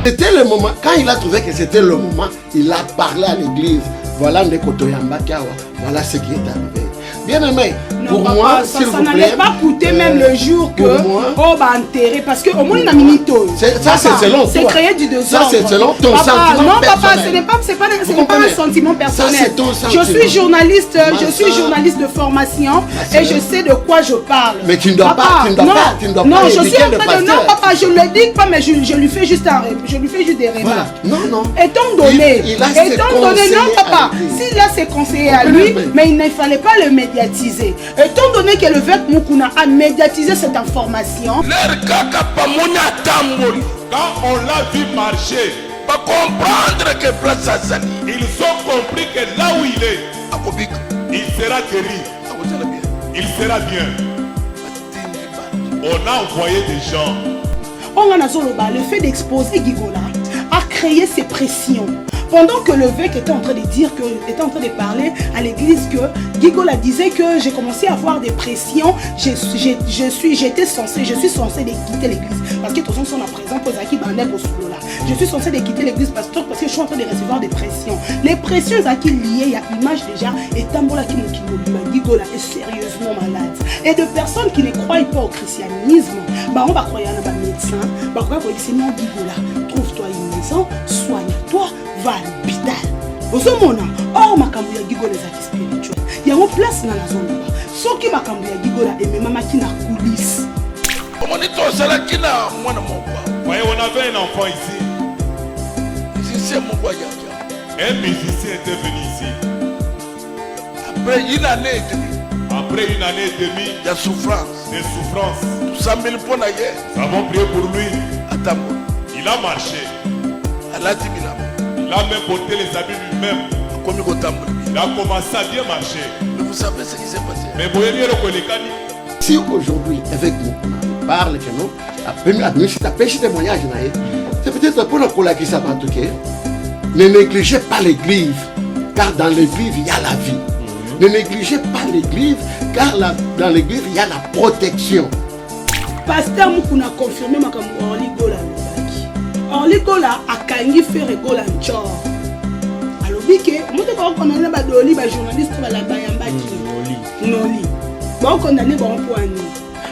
C'était le moment, quand il a trouvé que c'était le moment, il a parlé à l'église. Voilà voilà ce qui est arrivé. Bien aimé, pour papa, moi, ça n'allait pas coûter même le jour que on va enterrer parce que au moins une minute. Ça c'est selon toi. C'est créer du désordre. Ça c'est selon ton sentiment non, personnel. papa, ce n'est pas un sentiment personnel. Ça, c'est ton sentiment. Je suis journaliste de formation et je sais de quoi je parle. Mais tu ne dois pas, non, je suis en train de non, papa, je ne le dis pas, mais je lui fais juste des remarques. Voilà. Non. Étant donné, non, papa, s'il a ses conseillers à lui, mais il ne fallait pas le médiatiser. Étant donné que le Vec Mukuna a médiatisé cette information. Quand on l'a vu marcher, pas comprendre que place Azali. Ils ont compris que là où il est, il sera guéri. Il sera bien. On a envoyé des gens. Le fait d'exposer Gigola a créé ces pressions. Pendant que le Vec était en train de dire était en train de parler à l'église que Gigola disait que j'ai commencé à avoir des pressions, je suis censé de quitter l'église parce que tous sont à présent pour Zaki Bandek au solo là. Je suis censé de quitter l'église parce que je suis en train de recevoir des pressions. Les pressions Zaki liées, il y a image déjà et Tambola qui Gigola est sérieusement malade. Et de personnes qui ne croient pas au christianisme, on va croire à un médecin, on va croire que c'est non Gigola, trouve-toi une maison, soigne-toi. Va à l'hôpital. Or makambo ya Gigola ezaki spirituel. Il y a une place dans la zone là. Soki makambo ya Gigola et même mama qui na coulisse. Comment dit-on ça là qui na moi na mon papa. Voyez, on avait un enfant ici. Musicien mon voyage. Un musicien était venu ici. Après une année et demie. Il y a souffrance. Des souffrances. Tout ça mille points d'ailleurs. Nous avons prié pour lui. Attends. Il a marché. Elle a 10 000 ans. Il a même porté les habits lui-même. Il a commencé à bien marcher. Mais vous savez ce qui s'est passé. Mais vous voyez le Kolekani. Si aujourd'hui, avec nous, on parle que nous, si tu as péché témoignage, c'est peut-être pour le cola qui s'est battu. Ne négligez pas l'église, car dans l'église, il y a la vie. Ne négligez pas l'église, car dans l'église, il y a la protection. Pasteur Mukuna a confirmé ma Ligola. Ligola a kangi faire Gola Nchor. Alors, que moi, je condamné les journalistes qui Noli. Bon, condamné bon point.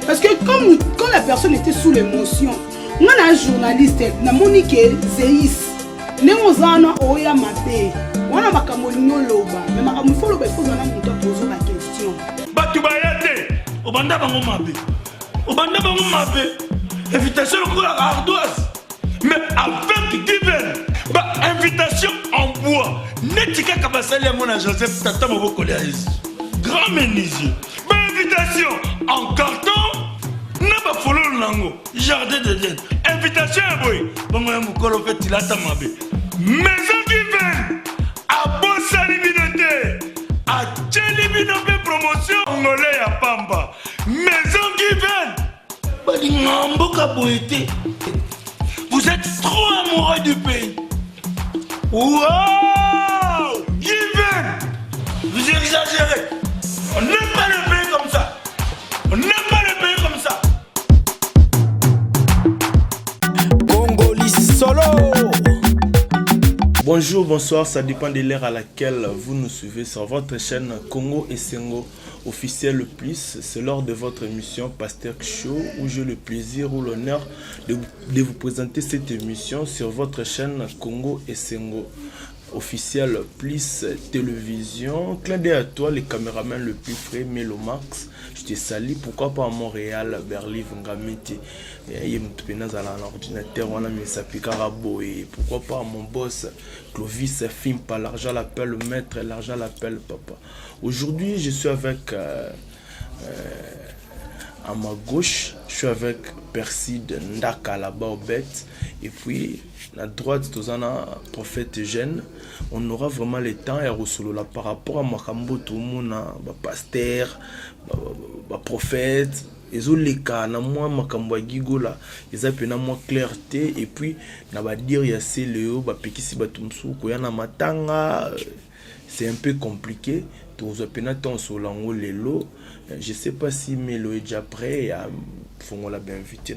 Parce que quand la personne était sous l'émotion, on a un journaliste, na Monique Zeis, Néozana Oya Mabe, on a Makamolino Loba, mais il faut le poser la question. Batubayate, Obanda Bango Mabe, invitation au ardoise. Mais avec Given, invitation en bois. Netika Kabasali à mon Joseph Tata Moboko grand menuisier. Invitation en carton. N'a pas follow Nango. Jardin de Dieu. Invitation à boy. Bon, mon fait il a tamabé. Maison Given. À Bossa Libinoté. À Tchelibinoté promotion. Angolais à Pamba. Maison Given. Balingambo Kaboete. Vous êtes trop amoureux du pays. Wow! Given! Vous exagérez. On n'aime pas le pays comme ça. Congolais solo. Bonjour, bonsoir, ça dépend de l'heure à laquelle vous nous suivez sur votre chaîne Congo et Sengo officiel le plus. C'est lors de votre émission Pasteur Show où j'ai le plaisir ou l'honneur de vous présenter cette émission sur votre chaîne Congo et Sengo officiel plus télévision. Clin d'œil à toi, les caméramans le plus frais, Melo Max. Je te salue, pourquoi pas à Montréal, Berlin, Vangamete. Et l'ordinateur, on a mis sa picarabo. Et pourquoi pas à mon boss, Clovis, film pas l'argent l'appelle le maître, l'argent l'appelle papa. Aujourd'hui, je suis avec à ma gauche, je suis avec Perside Ndaka là-bas au bête. Et puis, à droite, tout ça, prophète Eugène. On aura vraiment le temps et là par rapport à Makambo, tout le monde, pasteur, prophète. Ils ont les cas, moi, Makambo Gigola, ils ont une clarté. Et puis, on va dire, il y a ces léo, Pekisi Batumsu, Koyana Matanga. C'est un peu compliqué. Je ne sais pas si Melo est déjà prêt. Il faut la bien inviter.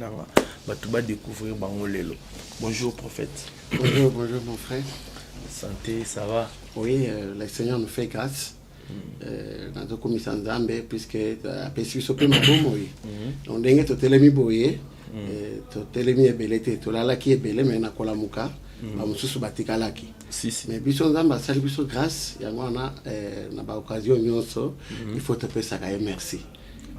batuba découvrir bango lelo. Bonjour prophète. Bonjour mon frère. Santé, ça va? Oui, le Seigneur nous fait grâce. Dans le commissaire Nzambe, puisque après si vous avez on dingue to telemi boye, to telemi ebelete, to la qui est belé mais na kola muka, ba mususu batika laki. Si si. Mais biso Nzambe sali biso grâce, yango na ba occasion nyonso, il faut te faire ça merci.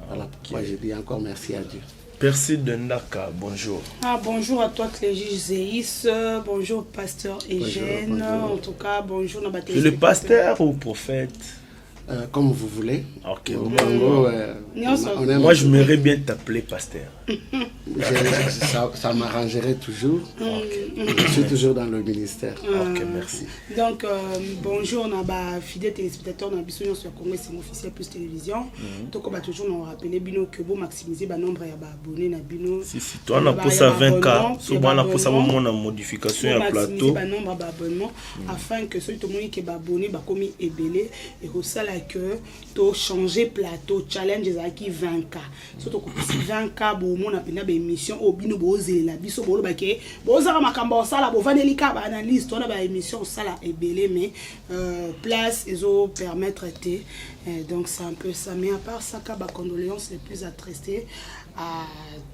Voilà pourquoi je dis encore merci à Dieu. Percy de Ndaka, bonjour. Bonjour à toi Clégie Zéis, bonjour pasteur Eugène, Bonjour. En tout cas bonjour Tu es le pasteur ou prophète? Comme vous voulez. Ok. Au Congo, Moi je m'aimerais bien t'appeler pasteur. Ça m'arrangerait toujours. Je suis toujours dans le ministère. Ok, merci. Donc, bonjour, on a fidèles téléspectateurs, on a besoin sur Congo, c'est officiel plus télévision. Donc, on va toujours nous rappeler Bino que vous maximiser le nombre d'abonnés na Bino. Si toi on a posé à 20K, souvent on a posé à mon modification à plateau. Le nombre d'abonnements afin que ceux qui sont abonnés ba commis ébélé et que ça là que to changer plateau challenge ezaki 20K. Surtout que 20K bo mon apena ba émission au Bino bozé la biso bolo ba ke bozara makamba sala bo vanelika ba analyse to na ba émission sala ébélé mais place ezo permettre té donc c'est un peu ça mais à part ça ka ba condoléances les plus attristées à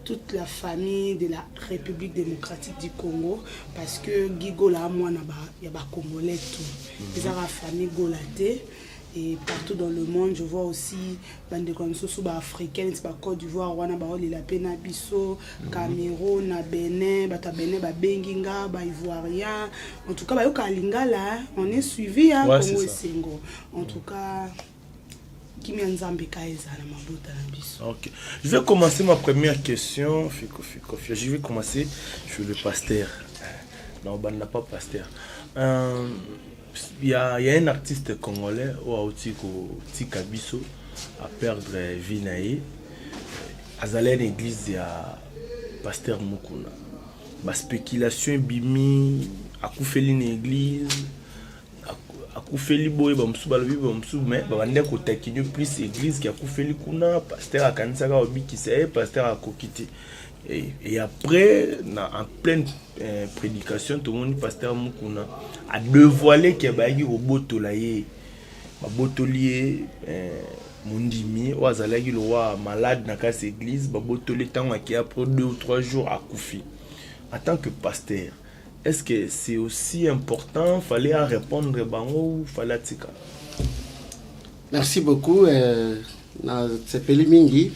toute la famille de la République démocratique du Congo parce que Gigola moi na ba ya ba congolais tout les famille Golaté. Et partout dans le monde, je vois aussi bande comme ça, africaine, Côte d'Ivoire, Rwanda, la Pena Bisso, Cameroun, Bénin, Bénin, Benginga, Ivoirien. En tout cas, là, on est suivi à Congo et Sengo. En tout cas, ok. Je vais commencer ma première question. Je vais commencer sur le pasteur. Non, on n'a pas pasteur. Il y a un artiste congolais qui a perdre vie naïe. Azalé une église ya pasteur Mukuna. La spéculation bimi a coupé une église. A coupé boy bamsu balobi bamsu mais bande ko takinyo plus église qui a coupé kuna pasteur a kanisa ka obi qui c'est pasteur a kokiti. Et après, en pleine prédication, tout le monde, pasteur Mukuna, a dévoilé qu'il y a eu au botolaye, botolier, Mundimi, ou azalagi le roi malade dans cette église, botolier tant qu'il y a après 2 ou 3 jours à Koufi. En tant que pasteur, est-ce que c'est aussi important? Fallait répondre bango ou fallait tika? Merci beaucoup. C'est Pelimingi.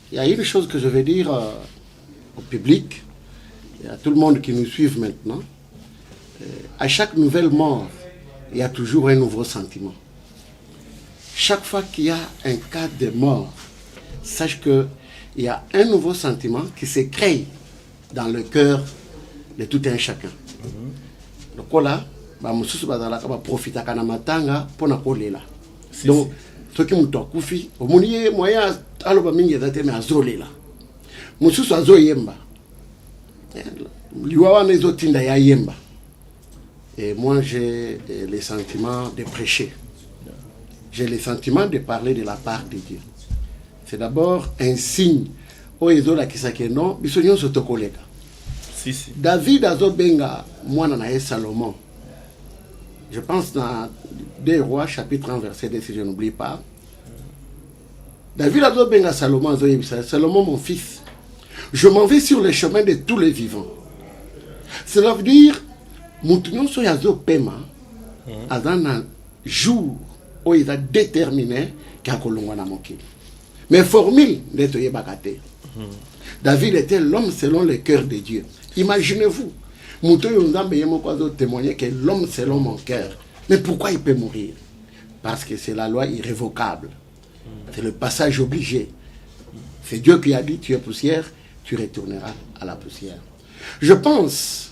Il y a une chose que je veux dire au public et à tout le monde qui nous suit maintenant. À chaque nouvelle mort, il y a toujours un nouveau sentiment. Chaque fois qu'il y a un cas de mort, sache qu'il y a un nouveau sentiment qui se crée dans le cœur de tout un chacun. Donc là, je vais profiter de matanga pour la. Donc, ce qui m'a koufi, au mounier moyen aloba mingi ezate me azolela. Mususu azoyemba. Liwa wana ezotinda ya yemba. Et moi j'ai les sentiments de prêcher. J'ai les sentiments de parler de la part de Dieu. C'est d'abord un signe. O ezola kisake non, biso nyonso tokoleka. Si si. David azobenga mwana na ye Salomon. Je pense dans 2 Rois, chapitre 1, verset 2, si je n'oublie pas. David a dit à Salomon, Salomon, mon fils, je m'en vais sur le chemin de tous les vivants. Cela veut dire, Moutunion Soyazo Pema, à un jour où il a déterminé qu'il y a Kolongwana Mokili. Mais formule d'être Yebakate. David était l'homme selon le cœur de Dieu. Imaginez-vous. Témoigner que l'homme selon mon cœur. Mais pourquoi il peut mourir? Parce que c'est la loi irrévocable. C'est le passage obligé. C'est Dieu qui a dit, tu es poussière, tu retourneras à la poussière. Je pense,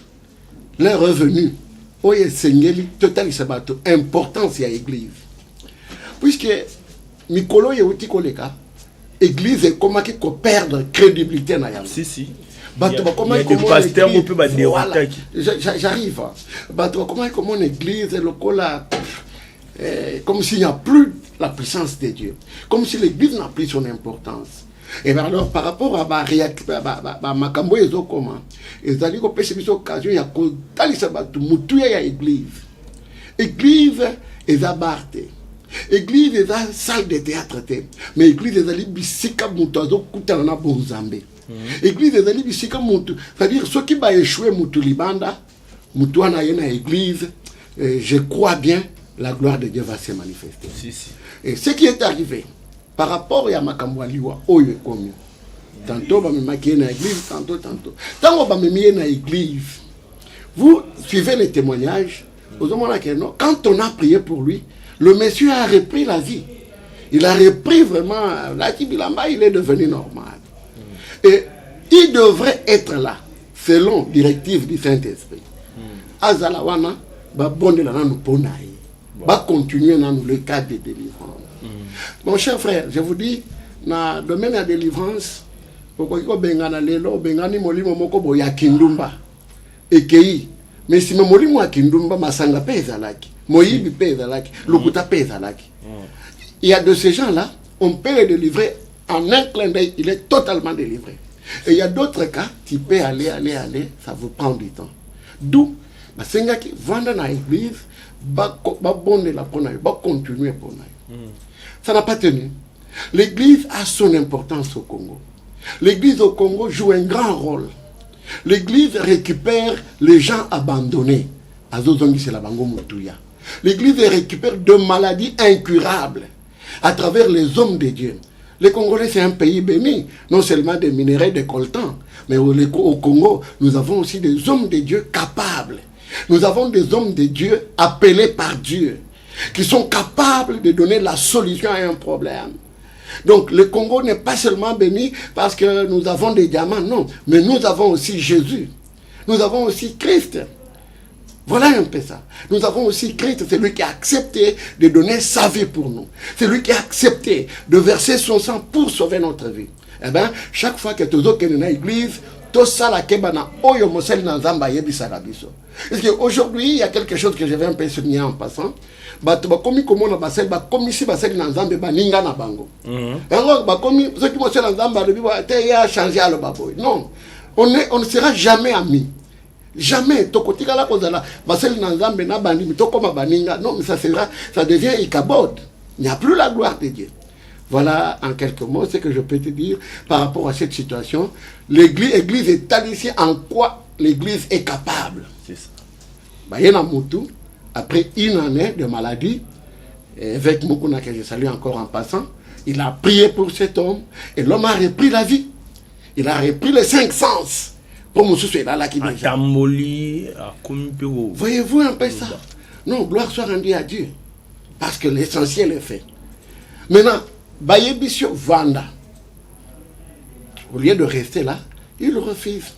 l'heure revenue, où il y a total importance à l'église. Puisque Mikolo Yewuti Koleka, l'église est comme qui perdre crédibilité. Si, si. Il y a des pasteurs qui peuvent dérouter. J'arrive. Comment l'église est comme s'il n'y a plus la puissance de Dieu. Comme si l'église n'a plus son importance. Et bien alors, par rapport à ma cambo et comment, ils allaient qu'on pêche une occasion, il y a qu'au talisabatu, mutuya ya église. Église est abartée. Église est la salle de théâtre, mais église est allée bisika mutuazo kutana bonzambe. Église est allée bisika mutu, c'est-à-dire ceux qui va échouer mutu libanda, mutuana yena église, je crois bien la gloire de Dieu va se manifester. Si, si. Et ce qui est arrivé par rapport à Makamwaliwa, oyo komi. Tantôt ba me maquiller dans l'église, tantôt. Tant ba me mettre dans l'église. Vous suivez les témoignages. Quand on a prié pour lui, le monsieur a repris la vie. Il a repris vraiment, là, il est devenu normal. Et il devrait être là, selon directive du Saint-Esprit. Azalawana, va bonne la nous ponaï, va continuer dans le cadre de délivrance. Mon cher frère, je vous dis, dans le domaine de la délivrance, pourquoi bengana lelo, bengani molimo moko boya kindumba, ekei. Mais si mon molimo a kindumba, masanga pesa laki, moyibi pesa laki, lokuta pesa laki. Il y a de ces gens-là, on peut les délivrer en un clin d'œil, il est totalement délivré. Et il y a d'autres cas, tu peux aller, ça vous prend du temps. D'où, masenga qui vendre dans l'église, va bonne la ponaille, va continuer ponaille. Ça n'a pas tenu. L'église a son importance au Congo. L'église au Congo joue un grand rôle. L'église récupère les gens abandonnés. L'église récupère de maladies incurables à travers les hommes de Dieu. Le Congolais, c'est un pays béni, non seulement des minerais, des coltans, mais au Congo, nous avons aussi des hommes de Dieu capables. Nous avons des hommes de Dieu appelés par Dieu, qui sont capables de donner la solution à un problème. Donc le Congo n'est pas seulement béni parce que nous avons des diamants, non, mais nous avons aussi Jésus. Nous avons aussi Christ. Voilà un peu ça. Nous avons aussi Christ, c'est lui qui a accepté de donner sa vie pour nous. C'est lui qui a accepté de verser son sang pour sauver notre vie. Eh bien, chaque fois que tu es dans l'église, tout ça, la kebana, oyo mosel na zamba yebi sarabiso. Parce qu'aujourd'hui, il y a quelque chose que je vais un peu souligner en passant. Bato bakomi komo na basel bakomi si basel na nzambe baninga na bango. Alors bakomi ceux qui mosel na nzamba le bibo te ya changer à le baboy. Non, on ne sera jamais amis. Jamais. Tokotika la kozala basel na nzambe na bandi mitoko baninga. Non, mais ça devient ikabod. Il n'y a plus la gloire de Dieu. Voilà en quelques mots ce que je peux te dire par rapport à cette situation. L'église est ici en quoi l'église est capable. C'est ça. Bayena Moutou, après une année de maladie, avec Moukouna que je salue encore en passant, il a prié pour cet homme et l'homme a repris la vie. Il a repris les 5 sens. Pour Moussou, c'est là qui déjà. Voyez-vous un peu ça? Non, gloire soit rendue à Dieu. Parce que l'essentiel est fait. Maintenant, Bayebisio Vanda, au lieu de rester là, il refuse.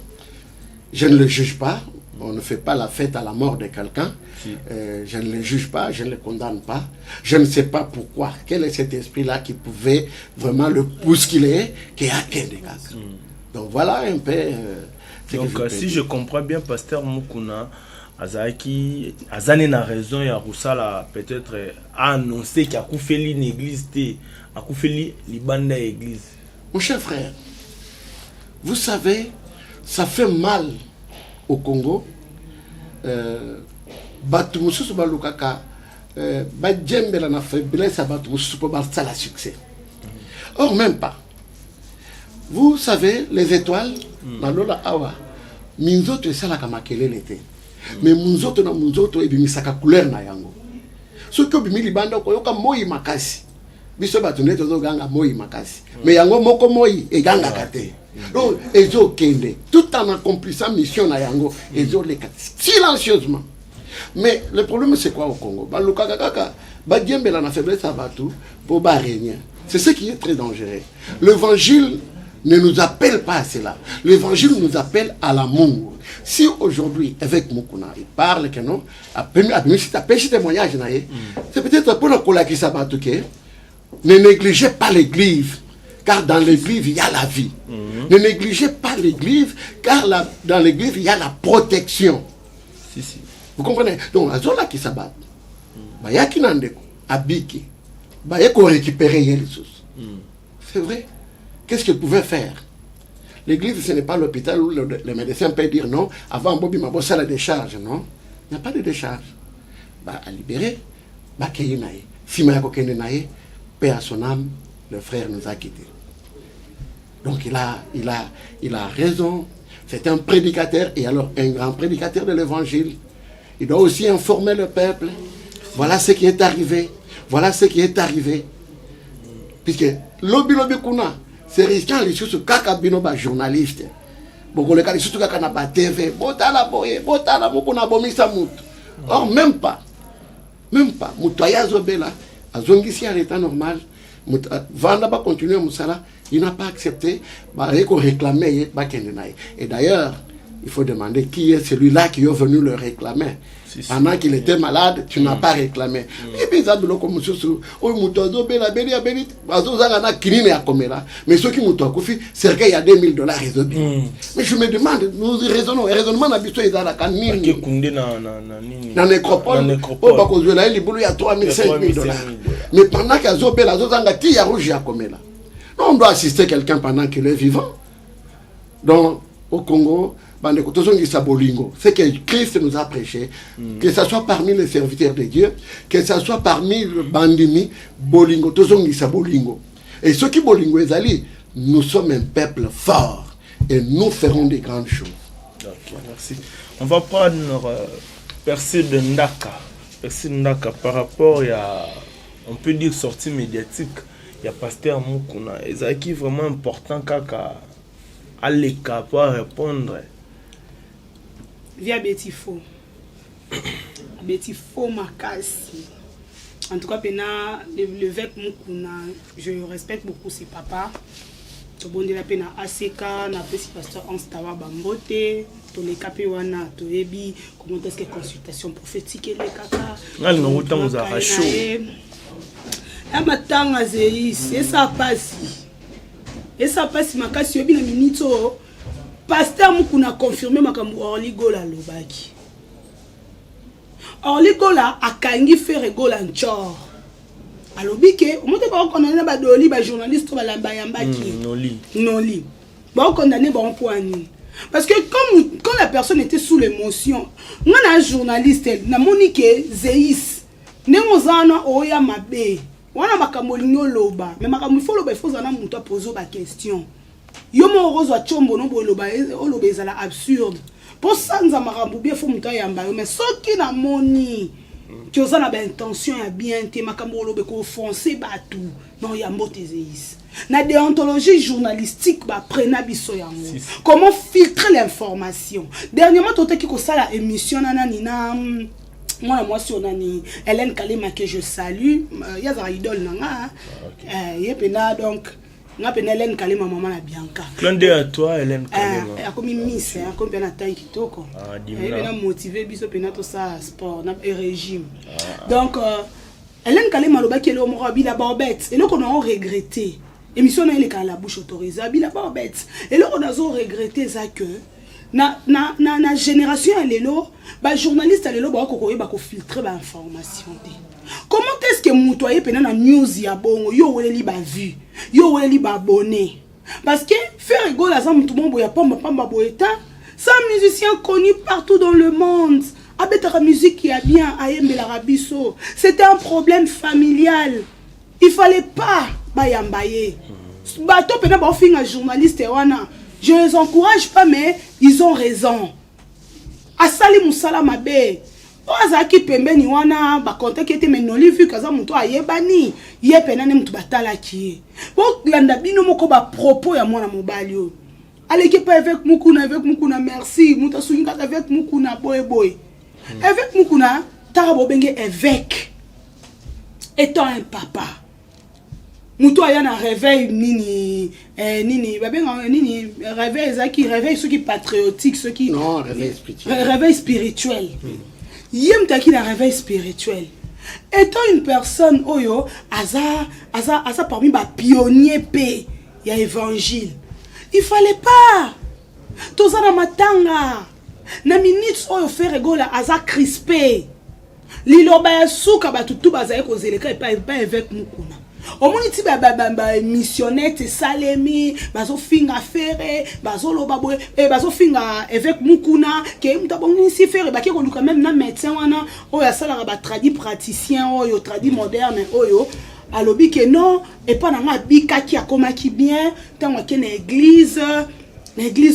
Je ne le juge pas. On ne fait pas la fête à la mort de quelqu'un. Je ne le juge pas, je ne le condamne pas. Je ne sais pas pourquoi. Quel est cet esprit-là qui pouvait vraiment le bousculer, qui a qu'un dégât. Donc voilà un peu. Donc si je comprends bien, Pasteur Mukuna, Azaki, Azane a raison, et Arusala peut-être a annoncé qu'il a fait une église, a fait une église. Mon cher frère, vous savez, ça fait mal au Congo. Batu mususu balukaka bajembela na faiblesse batu mususu pour la succès. Or même pas. Vous savez les étoiles na lola awa minzoto esala kama kelele te. Mais munzoto na munzoto ebimisaka couleur na yango. Soki obimi libanda koyoka moyi makasi. Biso batu neto zo ganga moyi makasi. Mais yango moko moyi eganga kate. Donc, ils ont kende, tout en accomplissant mission na yango, ils ont les silencieusement. Mais le problème c'est quoi au Congo? C'est ce qui est très dangereux. L'évangile ne nous appelle pas à cela. L'évangile nous appelle à l'amour. Si aujourd'hui, avec Mukuna, il parle que non, c'est peut-être pour le collègue qui s'abat. Ne négligez pas l'église. Car dans l'église, il y a la vie. Ne négligez pas l'église, car dans l'église, il y a la protection. Si, si. Vous comprenez? Donc, à Zola qui s'abat, il y a qui n'en déco, à Biki, il y a qu'on récupère les ressources. C'est vrai. qu'est-ce qu'il pouvait faire? L'église, ce n'est pas l'hôpital où le médecin peut dire non, avant Bobby m'a bossé la décharge, non? Il n'y a pas de décharge. Bah, à libérer, bah, Keyenaye. Si Mayako Keyenaye, paix à son âme, le frère nous a quittés. Donc il a raison. C'est un prédicateur, et alors un grand prédicateur de l'évangile. Il doit aussi informer le peuple. Voilà ce qui est arrivé. Voilà ce qui est arrivé. Puisque lobby kuna, c'est risquant les choses kaka bino ba journaliste. Bon les cas surtout kaka na ba TV, botala moko na bomisa mutu. Or même pas. Mutoya zobela azongisi à l'état normal. Vanda va continuer Moussala, il n'a pas accepté, il faut réclamer. Et d'ailleurs, il faut demander qui est celui-là qui est venu le réclamer. Pendant qu'il était malade, tu n'as pas réclamé. Et puis, ça, mais ceux qui m'ont dit, c'est qu'il y a $2000 résolus. Mais je me demande, nous raisonnons, raisonnement d'habitude, il y a la nécropole, il y a 3 000, 5 000 $. Mais pendant qu'il y a Zobé, la Zozanga, il y a rouge à Komela. On doit assister quelqu'un pendant qu'il est vivant. Donc, au Congo, c'est que Christ nous a prêché, que ce soit parmi les serviteurs de Dieu, que ce soit parmi le bandimi, Bolingo, Bolingo. Et ceux qui Bolingo Ezali, nous sommes un peuple fort et nous ferons des grandes choses. Ok, merci. On va prendre Percy de Ndaka. Percy Ndaka par rapport à, on peut dire, sortie médiatique. Il y a Pasteur Mukuna. Ezaki vraiment important kaka Aleka pour répondre. Via Betifo. Betifo Makasi. En tout cas, l'évêque Mukuna, je respecte beaucoup ses papas. To bondi la pena ACK, na pesi pasteur Anstawa Bambote, to les Kapewana, to Ebi, comment est-ce que consultation prophétique les kaka. Ngal no utango za rasho. Amatanga zeis, et ça passe. Et ça passe makasi obi na minito. Pasteur Mukuna confirmé makambo Orligola lobaki. Orligola akangi faire gola nchor. Alobike, on monte pas condamner ba doli ba journaliste ba lamba yambaki. Noli. Ba condamner ba poani. Parce que comme quand la personne était sous l'émotion, moi na journaliste na monique Zeis, nemozana oya mabe. Wana makamolinyo loba, mais makambo faut loba il faut zana muto poser ba question. Yo mo rozo a chombo no bo loba oloba ezala absurde. Pour ça nous amarambu bien faut muto yamba mais soki na moni tu as une intention à bien te makambo lobe ko foncer batu non yambo tezeis. Na déontologie journalistique ba prena biso yango. Comment filtrer l'information? Dernièrement toté ki ko sala émission nani na moi si on a ni Hélène Kalema que je salue, il y a un idole nanga. Yepena donc nga pena Hélène Kalema maman la Bianca. Clin d'œil à toi Hélène Kalema. Elle a comme miss, comme pena taille kitoko. Elle est motivée biso pena tout ça sport, na régime. Donc Hélène Kalema loba qui est le mora bila barbette et là qu'on a regretté. Émission na ile ka la bouche autorisée bila barbette. Et là on a regretté ça que na génération lelo ba journaliste lelo ba ko filtrer ba information. Comment est-ce que mutoye pena na news ya bongo yo weleli ba vu yo weleli ba abonné parce que faire rigolo à ça mutu bombo ya pamba boeta ça musicien connu partout dans le monde abetara musique qui a bien ayembe la rabiso c'était un problème familial il fallait pas ba yambaye bato pena ba finga journaliste wana je les encourage pas mais ils ont raison asali musala mabe Ozaki pembeni wana ba contacte était mais non vu kaza muto ayebani ye penane mutu batala ki bo landa bino moko ba propos ya mwana mobali yo aleki pas avec Mukuna merci muta sunga avec Mukuna boy avec Mukuna tarabo benge évêque étant un papa muto aya na réveil nini babenga nini réveil ezaki réveil ceux qui patriotique ceux qui non réveil spirituel. Yem taki na réveil spirituel. Étant une personne oyo aza parmi ba pionnier pe ya évangile. Il fallait pas toza na matanga na minutes oyo faire gola aza crispé. Liloba ya suka batutu bazaye ko zeleka pas avec Mukuna. Au moins ti missionnette salemi bazo finga ferre bazo loba boy bazo finga avec mukuna ke mutabongi si ferre ba ke ko luka même na médecin wana o ya sala ba tradi praticien o yo tradi moderne o yo alobi ke non et pas na bika ki akoma ki bien tango ke na église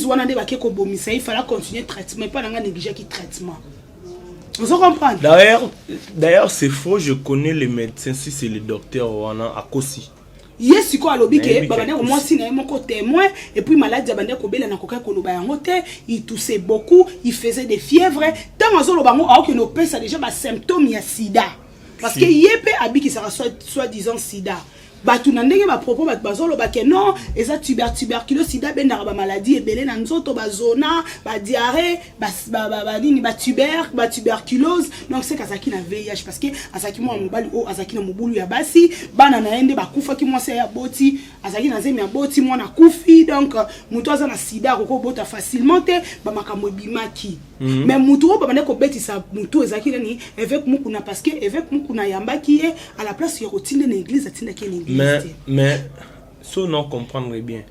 wana de ba ke ko bomisa il fallait continuer traitement pas na négliger ki traitement. Vous comprenez? D'ailleurs, c'est faux, je connais les médecins, si c'est le docteur Wana Akosi. Yes, quoi, lobby que babane au moins si na mon témoin et puis malade babane ko bela na koka ko loba yango te, il toussait beaucoup, il faisait des fièvres, tant azo loba ngo a que nos pesa déjà ba symptômes ya sida. Parce que yepé abi qui sera soi-disant sida. Batu na ndenge ba propos ba bazolo ba ke non eza tuberculose sida ben na ba maladie ebele na nzoto ba zona ba diarrhée ba nini ba tuberculose donc c'est kasaki na VIH parce que asaki mo mobali o asaki na mobulu ya basi bana na ende ba kufa ki mwase ya boti asaki na zemi ya boti mo na kufi donc mutu aza na sida ko bota facilement te ba makambo bimaki mais mutu o ba bane ko betisa mutu ezaki nani avec mukuna parce que avec mukuna yamba qui est à la place ya rotinde na église atinda ki na mais si on comprendre bien,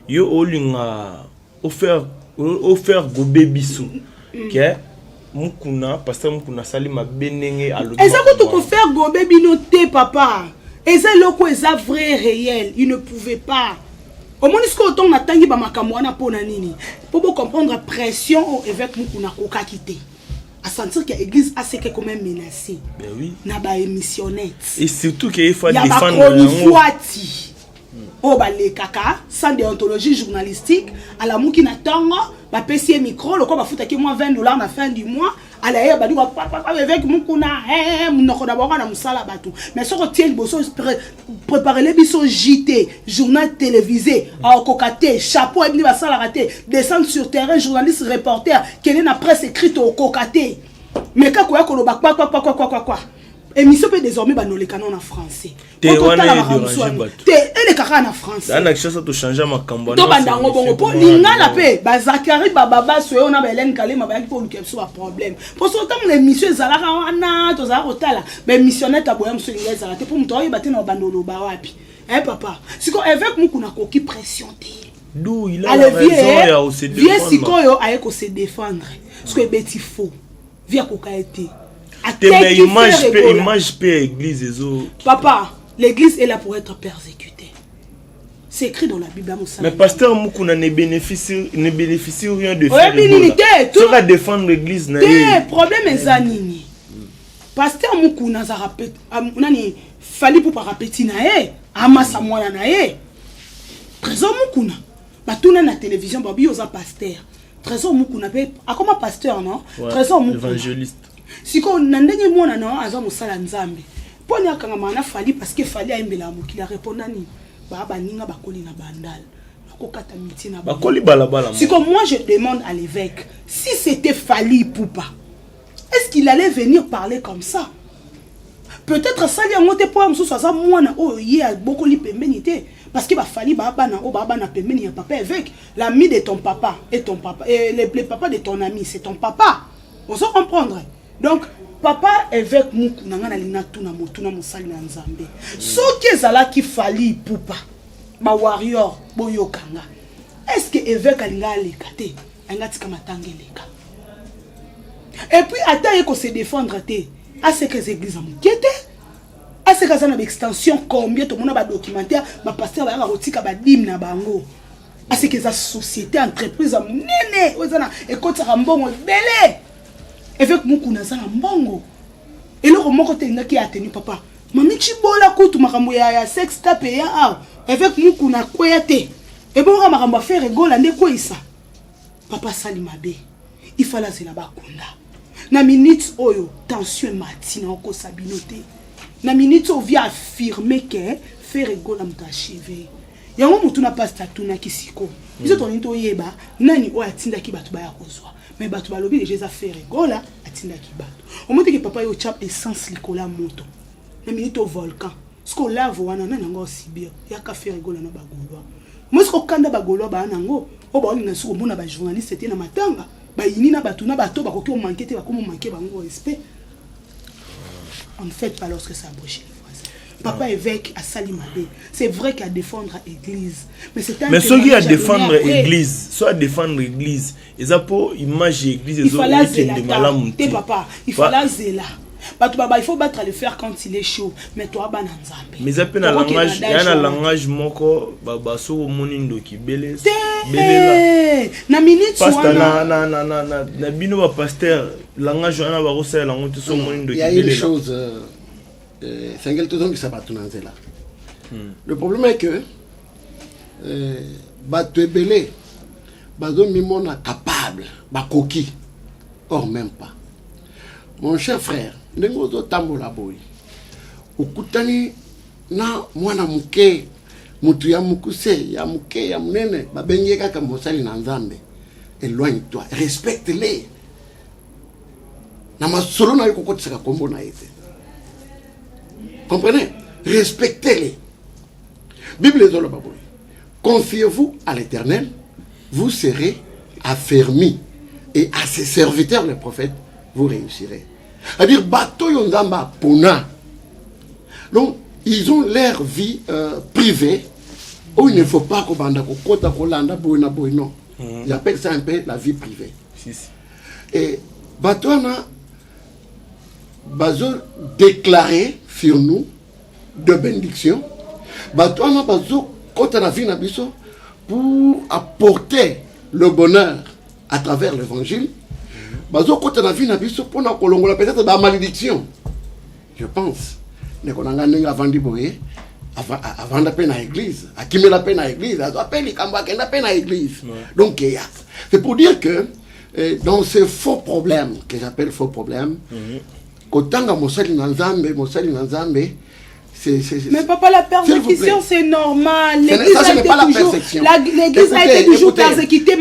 yo olinga offert gobe biso que mukuna parce que mukuna sali ma benenge à l'autre. Et ça quand on faire gobe binoté papa. Et ça loko eza vrai réel, il ne pouvait pas. Au moins ce qu'on a tangi ba makambo wana pona nini. Pour comprendre la pression au évêque mukuna koka kité. À sentir que l'église a c'est quand même menacée. Ben oui. Na ba émissionnette. Et surtout qu'il faut défendre. Oh bah les caca sans déontologie journalistique à la mouki na tango ba PC micro le quoi ba fouta ki moi $20 na fin du mois à la ba diwa papa avec mukuna munoko d'abord na musala batu mais ce que tiens bosso préparer les biso JT journal télévisé à kokate chapeau et ba sala raté descendre sur terrain journaliste reporter qui est na presse écrite au kokate mais ka quoi ko ba quoi émission peut désormais banolé canon en français. Te wana déranger bato. Te ele kaka na français. Ana chose to changer makambo. To bandango bongo po lingala pe ba Zakari baba soyo na ba Hélène Kalema ba ki po lukepso ba problème. Pour ce temps l'émission ezalaka wana to za kotala ba missionnette aboya mso linga ezala te pour mto yeba te na bandolo ba wapi. Hein papa. Siko avec mukuna koki pression te. D'où il a raison ya o se défendre. Vieux siko yo aye ko se défendre. Ce que beti faux. Via koka été. Mais image peut église. Papa, l'église est là pour être persécutée. C'est écrit dans la Bible. Mais pasteur Mukuna ne bénéficie rien de faire. Tu vas défendre l'église. Le problème est zanini. Pasteur Mukuna fallait pour répéter nae, amasa mwana nae. Trésor Mukuna. Batuna na télévision babi oza pasteur. Trésor Mukuna pe akoma pasteur non? Trésor Mukuna. Évangéliste. Si on n'a pas moi non aza musala nzambe poni akanga mana fali parce que fali a imbela mokili répondre ni ba baninga bakoli na bandal kokata miti na bakoli balabala. Si comme moi je demande à l'évêque si c'était Fali Poupa est-ce qu'il allait venir parler comme ça? Peut-être ça y a monté pour amso ça moi na o yé beaucoup li pembenité parce que ba fali ba na o ba na pembeni ya papa évêque l'ami de ton papa et ton papa et le papa de ton ami c'est ton papa. On se comprendre. Donc, papa évêque Mukuna na linga tuna motuna mosali na nzambe. Soki ezala ki Fali Poupa, ba warrior boyokanga. Est-ce que évêque alinga lekate, angati kama tangeleka. Et puis ataye ko se défendre te, à ce que les églises amukete, à ce que ça na extension combien tout monde ba documentaire, ba pasteur ba rotika ba dim na bango. À ce que za société entreprise nene, ozana ekota rambongo belé. Avec Mukuna za mbongo et le roman côté ngaki a tenu papa mami chibola kutu makambo ya sex tape ya avec Mukuna kwete et bon makambo faire rigola ndeko isa papa sali mabe il fallait zela bakunda na minute oyo tension matina oko sabinote na minute o vient affirmer que faire rigola mutachive yango mutu na pasta tuna kisiko biso tonito yeba nani o atinda ki batu ba ya kozwa. Mais batu balobi les affaires rigola atinda ki batu. Au moment que papa yo chap essence likola moto. Na minute au volcan. Ce qu'on lave wana na ngo sibir. Ya ka faire rigola na bagolwa. Moi ce qu'on kanda bagolwa ba nango. O ba na suko mona ba journaliste te na matanga. Ba yini na batu na bato ba koki o manquer te ba komo manquer bango respect. En fait pas lorsque ça broche. papa évêque à Salimabé. C'est vrai qu'à défendre l'église. Mais c'est un mais ceux qui à défendre l'église, l'église, soit à défendre l'église, ils ont pour image l'église, il fallait zéla. Papa, il fallait zéla. Il faut battre le fer quand il est chaud. Mais toi, bah, mais ça peut langage, il y a un langage moko, babaso monindo qui belé. Na minute pasteur na bino ba pasteur langage on a ba rosa la honte so monindo qui belé. Il y a une chose c'est quelque chose qui s'abat là. Le problème est que bato belé bazo mimona capable ba koki or même pas. Mon cher frère, nengozo tambola boy. Ukutani na mwana muke mutu ya mukuse ya muke ya munene babenge kaka mosali na nzambe. Éloigne-toi, respecte-les. Na masolo na yoko kotisaka kombo na ete. Comprenez? Respectez-les. Bible est dans le baboy. Confiez-vous à l'Éternel, vous serez affermis et à ses serviteurs les prophètes vous réussirez. C'est-à-dire, bateau yondamba pona. Donc, ils ont leur vie privée où il ne faut pas qu'on banda kota kolanda boina boino. Ils appellent ça un peu la vie privée. Et bateau na bazo déclaré sur nous de bénédiction. Bateau na bazo kota na vie na biso pour apporter le bonheur à travers l'évangile. Bazo côté la vie na biso pour na kolongola peut-être ba malédiction. Je pense. Ne konanga ninga vandi boye avant la peine à l'église, à qui met la peine à l'église, à peine kamba kenda peine à l'église. Donc c'est pour dire que dans ces faux problèmes que j'appelle faux problèmes, kotanga mosali na nzambe mais papa, la persécution c'est normal. L'église a été toujours, l'église a été toujours persécutée. S'il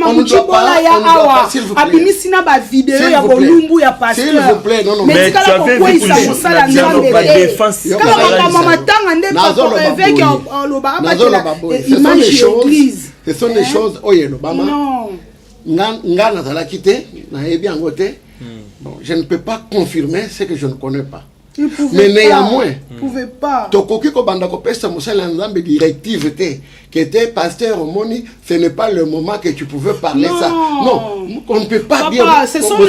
vous plaît, non. Mais tu avais vu ce sont des choses. Je ne peux pas confirmer ce que je ne connais pas. Mais néanmoins, pouvez pas. Tokoki ko banda ko pesa mosala nzambe directive te qui était pasteur Omoni, ce n'est pas le moment que tu pouvais parler ça. Non, on ne peut pas papa, dire. Ce sont nos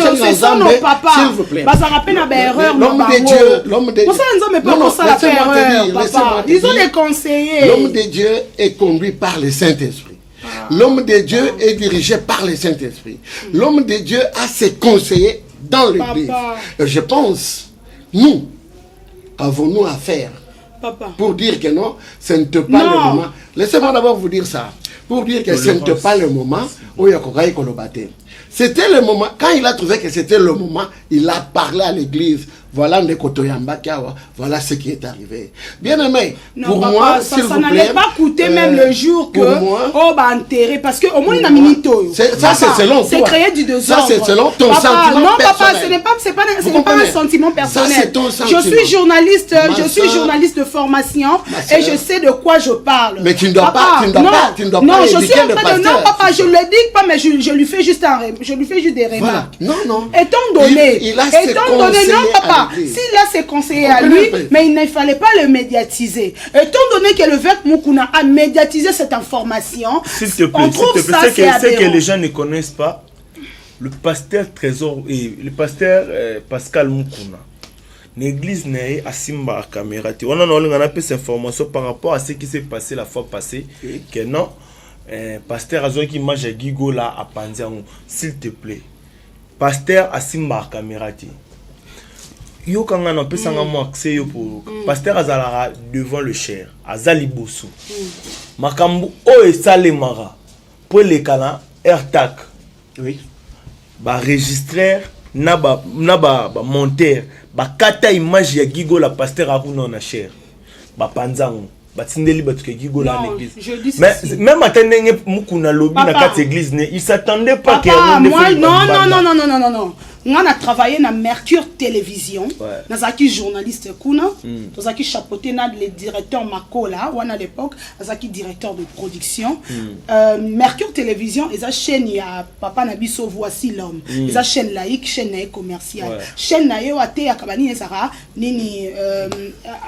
papas. S'il vous plaît. Ça rappelle une erreur. L'homme de Dieu, l'homme de Dieu. Ils ont des conseillers. L'homme de Dieu est conduit par le Saint-Esprit. L'homme de Dieu est dirigé par le Saint-Esprit. L'homme de Dieu a ses conseillers dans l'église. Je pense, nous avons-nous à faire pour dire que non, ce n'était pas le moment. Laissez-moi d'abord vous dire ça. Pour dire que ce n'était pas le moment où il y a Kolobaté. C'était le moment, quand il a trouvé que c'était le moment, il a parlé à l'église. Voilà voilà ce qui est arrivé. Bien aimé, pour moi, s'il vous plaît, ça n'allait pas coûter même le jour que on va enterrer, parce qu'au moins il a minito. Ça c'est selon toi. C'est créer du désordre. Ça c'est selon ton sentiment non, personnel. Non papa, ce n'est pas un sentiment personnel. Ça c'est ton sentiment. Je suis journaliste de formation et je sais de quoi je parle. Mais tu ne dois pas non, je suis en train de non papa, je le dis pas, mais je lui fais juste des remarques. Non. Étant donné, non papa. S'il a ses conseillers à lui, mais il ne fallait pas le médiatiser. Étant donné que le Vec Mukuna a médiatisé cette information, s'il te plaît, c'est que les gens ne connaissent pas le pasteur Trésor et le pasteur Pascal Mukuna. L'église n'est à Simba à caméra. On a un peu cette information par rapport à ce qui s'est passé la fois passée. Que non, pasteur Azon qui mange à Gigo là à Panziang, s'il te plaît. Pasteur à Simba à caméra. Yo kanga na pesa nga mo accès yo pour pasteur azalara devant le cher azali bosu makambu o esale mara pour les kala airtag oui ba registrer na ba monteur ba kata image ya Gigo la pasteur akuna na cher ba panzango batindeli batuke Gigo la l'église mais même atendenge mukuna lobby na kati église ne il s'attendait pas que moi non on a travaillé dans Mercure Télévision. Ouais. Nazaki journaliste kuna. Nazaki chapeauté na le directeur Makola. Ou à l'époque, Nazaki directeur de production. Mercure Télévision, ils a chaîne ya Papa Nabiso voici l'homme. Ils a chaîne laïque, chaîne commerciale. Ouais. Chaîne naïe ou até akabani ezara nini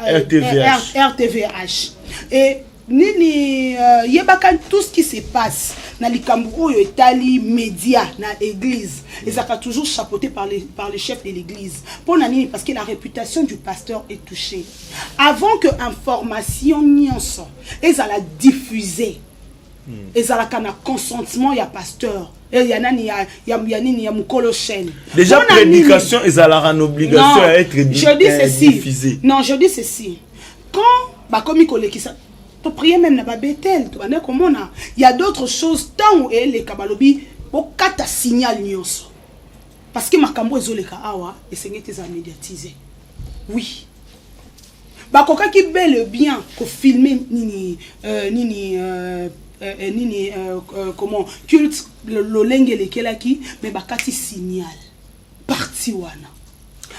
RTVH. RTVH. Et nini yebaka tout ce qui se passe na likambu oyo etali média na église et ça toujours chapeauté par les chefs de l'église pour nani parce que la réputation du pasteur est touchée avant que information nyonso ezala diffusée ezala kana consentement ya pasteur et ya nani ya mukolo chaîne déjà prédication ezala en obligation à être diffusée. Non, je dis ceci, quand bakomi kolekisa to prier même na ba Bethel to bana komona il y a d'autres choses tant où les kabalobi bo kata signal nyonso parce que makambo ezoleka awa et sengete za médiatiser oui bakoka ki bel bien ko filmer nini comment culte lolenge lekelaki mais bakati signal parti wana.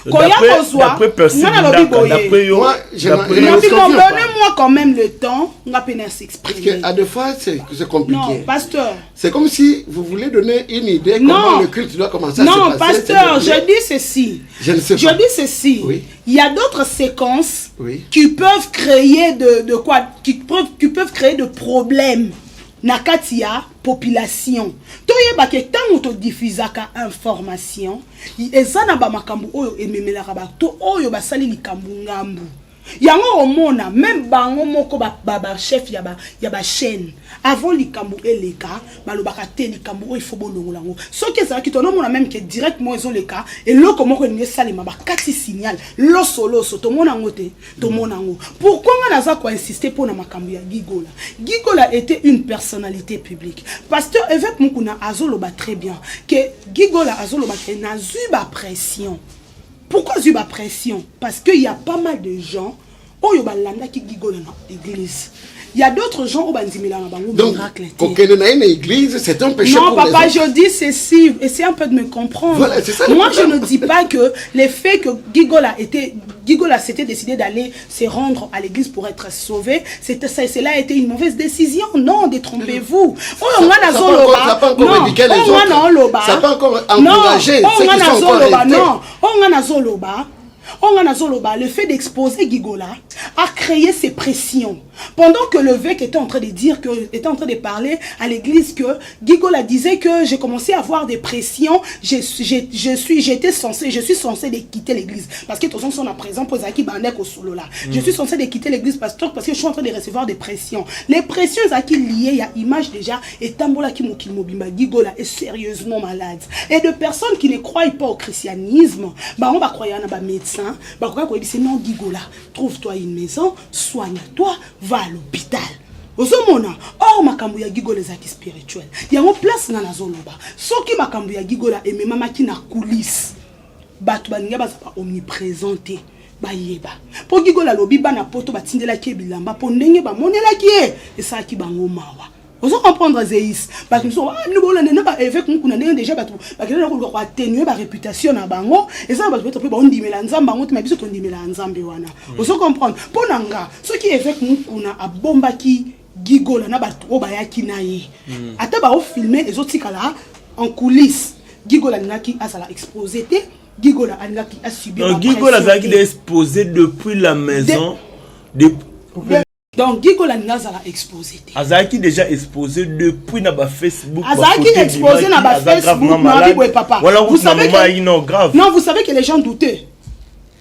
D'après personne, d'après yo, donnez-moi quand même le temps, on va peine s'exprimer. Parce qu'à deux fois, c'est compliqué. Non, pasteur. C'est comme si vous voulez donner une idée comment le culte doit commencer à se passer. Non, pasteur, je dis ceci. Je ne sais pas. Je dis ceci. Oui. Il y a d'autres séquences oui. qui peuvent créer de quoi qui peuvent créer de problèmes. Nakatia population toyeba ke tango to diffusaka information ezana ba makambu oyo ememelaka ba to oyo basali likambu ngambu yango omona même bango moko ba chef ya ba chaîne avant likambu eleka balobaka te likambu oyo faut bolongolango soki ezala ki to no mona même que directement ezoleka et loko moko ne salima ba kati signal lo solo so to mona ngote to mona ngo pourquoi nga naza ko insister pour na makambu ya Gigola était une personnalité publique pasteur évêque Mukuna azoloba très bien que Gigola azoloba ke na zuba pression. Pourquoi Zuba pression? Parce qu'il y a pas mal de gens qui ont Gigola dans l'église. Il y a d'autres gens qui ont donc, quand une église, c'est un péché. Non, pour papa, les autres. je dis ceci. Essayez un peu de me comprendre. Voilà, ça, moi, je ne dis pas que le fait que Gigola s'était décidé d'aller se rendre à l'église pour être sauvé, cela a été une mauvaise décision. Non, détrompez-vous. Ça n'a pas encore éduqué les autres. Ça n'a pas encore encouragé ceux qui sont encore restés. Le fait d'exposer Gigola a créé ces pressions. Pendant que l'évêque était en train de parler à l'église que Gigola disait que j'ai commencé à avoir des pressions, je suis censé de quitter l'église. Parce que tous sont à présent pour Zaki Bandek au solo là. Je suis censé de quitter l'église parce que je suis en train de recevoir des pressions. Les pressions Zaki liées, il y a image déjà, et Tambola Kimokimobimba, Gigola est sérieusement malade. Et de personnes qui ne croient pas au christianisme, on va croire à un médecin, on va croire que non Gigola, trouve-toi une maison, soigne-toi, va à l'hôpital. Ozomona, or makambu ya Gigola ezaki spirituel. Yango place na nazoloba. Soki makambu ya Gigola et mama ki na coulisse. Batu baninga bazaba omniprésente. Bayeba. Po Gigola lobi bana poto batindela ki bilamba po ndenge ba monela ki et ça ki bango mawa. Vous comprendre Zéis parce que nous voulons pas évêque nous connaissons déjà parce que nous voulons atténuer la réputation na bango et ça va être plus bon dimela nzamba bango mais biso to dimela nzambe wana vous comprendre pour nanga ce qui évêque nous kuna a bombaki Gigola na ba to ba yaki na ye ata ba o filmer les autres kala en coulisses Gigola naki asala exposé te Gigola naki a subi la pression. Gigola a été exposé depuis la maison donc Gigola Nazala exposé. Azaki déjà exposé depuis na ba Facebook. Azaki exposé na ba Facebook. Papa. Voilà, vous savez que grave. Non, vous savez que les gens doutaient.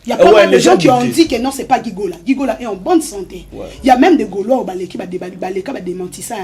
Il y a pas mal de gens qui ont dit que non, c'est pas Gigola. Gigola est en bonne santé. Il y a même des Gaulois qui ont démenti ça.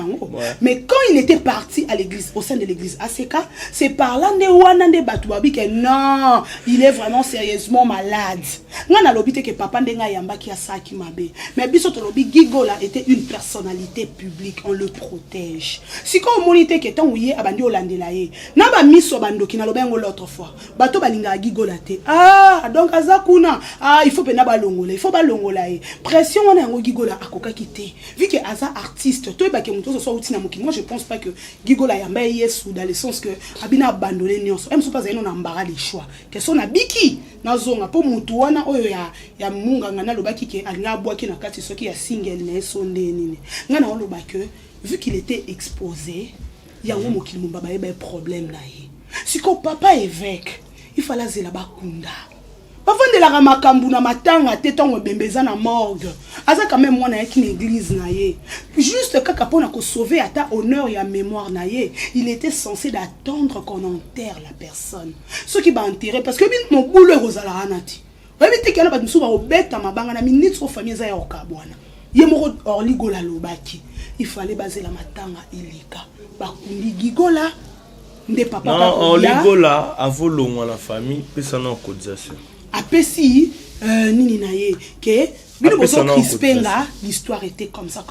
Mais quand il était parti à l'église, au sein de l'église ACK, c'est par là que non, il est vraiment sérieusement malade. Moi, on a l'obité que papa Ndenga Yamba qui a ça qui m'a bé. Mais bisoto lobi Gigola était une personnalité publique, on le protège. Si quand on monite que tant ouye abandi olandelaye, n'a pas mis so bando qui n'a l'autre fois. Bato balinga Gigola te. Ah, donc azakuna. il faut pena balongola, il faut balongola. Pression on a un Gigola akoka kité. Vu que Aza artiste, toi que muto soit outina moki. Moi je pense pas que Gigola yamba yesu dans le sens que abina abandonné nyonso. Même pas zaino na mbara les choix. Que son abiki na zonga po mutu wana oyo ya munga ngana lobaki ke alinga boaki na kati soki ya single na sonde nini. Ngana on loba que vu qu'il était exposé, il y a un mot qui m'a un problème là. Si que papa évêque, il fallait zela bakunda. Avant de la ramakambu na matanga tetongo bembeza na morgue. Aza quand même moi na une église na ye. Juste kaka pona ko sauver ata honneur et mémoire na ye, il était censé d'attendre qu'on enterre la personne. Ce qui va enterrer parce que mon boulot rozala anati. Ba biti kana ba msuba obeta mabanga na minute so famille za ya okabwana. Ye moko orligola lobaki. Il fallait baser la matanga ilika. Bakundi gigola nde papa non, orligola avolongo la famille pesa na cotisation. Apesi nini na ye ke bino bozo crispenga l'histoire était comme ça.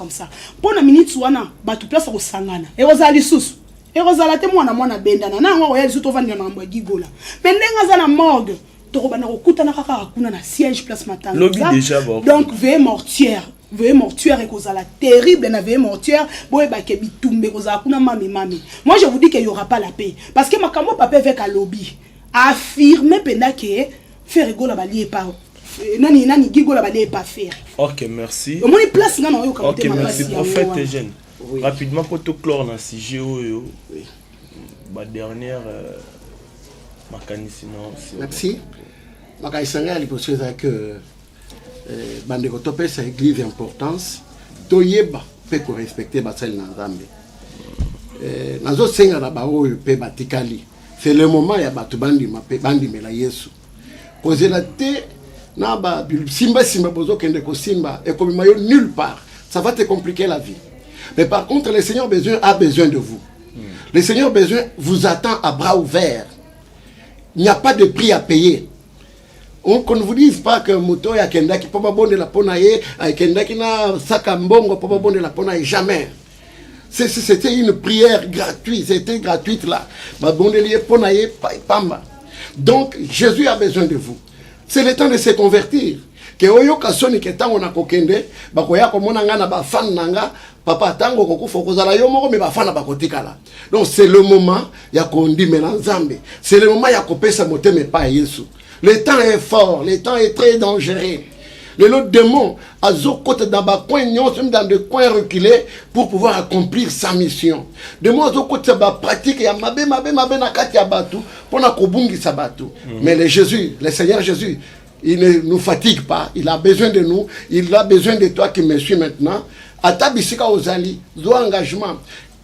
Pour na minute wana batu place ko sangana. E rozali susu. E rozala te mwana bendana na ngo ya zuto vandi na mambo gigola. Pendenga za na morgue. Torobana ko kutana kaka kuna na siège place matanga. Lobby déjà bon. Donc veuillez mortière et kozala terrible na veuillez mortière boye ba ke bitumbe kozala kuna mami. Moi je vous dis qu'il y aura pas la paix parce que makambo papa avec un lobby affirmer penda que faire rigola bali pas nani gigola bali pas faire. OK, merci. Au moins place na yo comme OK, merci prophète Eugène. Oui. Rapidement pour tout clore dans sujet oui. Ma dernière macanisino. Merci. Makaisanga li poseza que bande ko topesa église importance toyeba pe ko respecter basel na Nzambe. Nazo senga na baoyo pe batikali. C'est le moment ya batu bandi mela Yesu. Kozela te na ba simba bozo kende ko simba et comme mayo nulle part. Ça va te compliquer la vie. Mais par contre le Seigneur a besoin de vous. Le Seigneur vous attend à bras ouverts. Il n'y a pas de prix à payer. Qu'on ne vous dise pas que moto ya kenda ki papa bonde la pona ye, kenda ki na saka mbongo papa bonde la pona ye, jamais. C'était une prière gratuite, c'était gratuite là. Ba bonde lié pona ye pamba. Donc Jésus a besoin de vous. C'est le temps de se convertir. Que oyo kasoni ke tango na kokende, ba koya ko mona nga na ba fan nanga, papa tango kokufa kozala yo moko me ba fana ba kotikala. Donc c'est le moment ya kondi Nzambe. C'est le moment ya kopesa moteme pa Yesu. Le temps est fort, le temps est très dangereux. Le démon a zokote dans des coins, dans des coins reculés pour pouvoir accomplir sa mission. Démon a zokote ba pratique ya mabe na kati ya batu pour na kobungi sa batu. Mais le Seigneur Jésus, il ne nous fatigue pas, il a besoin de nous, il a besoin de toi qui me suis maintenant. Atabisika ozali, zo engagement.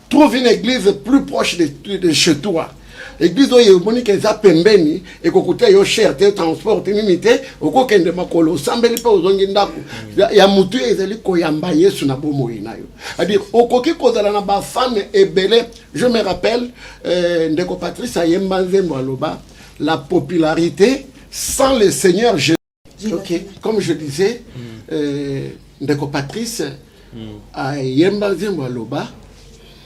Trouve une église plus proche de chez toi. Église oyo moni ke za pembeni e kokuta yo cher te transport unité okokende makolo sambeli pe ozongi ndako ya mutu ezali koyamba Yesu na bomoi na yo. C'est-à-dire okoki kozala na ba fan ebele. Je me rappelle ndeko Patrice Ayemba Nzembo aloba la popularité sans le Seigneur Jésus. OK, comme je disais ndeko Patrice Ayemba Nzembo aloba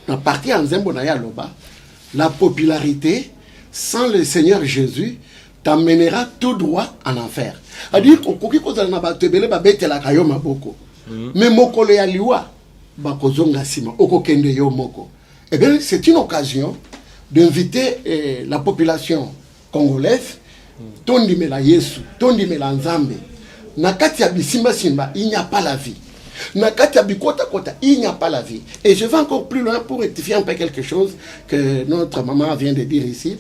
na partie en Nzembo na ya aloba la popularité sans le Seigneur Jésus t'amènera tout droit en enfer. C'est-à-dire okoki kozala na bato ebele babetela kayo maboko. Mais mokolo ya liwa bakozonga sima okokende yo moko. Eh bien, c'est une occasion d'inviter la population congolaise tondimela Yesu, tondimela Nzambe. Na kati ya bisimba simba, il n'y a pas la vie. Nakati abikota kota, il n'y a pas la vie. Et je vais encore plus loin pour rectifier un peu quelque chose que notre maman vient de dire ici.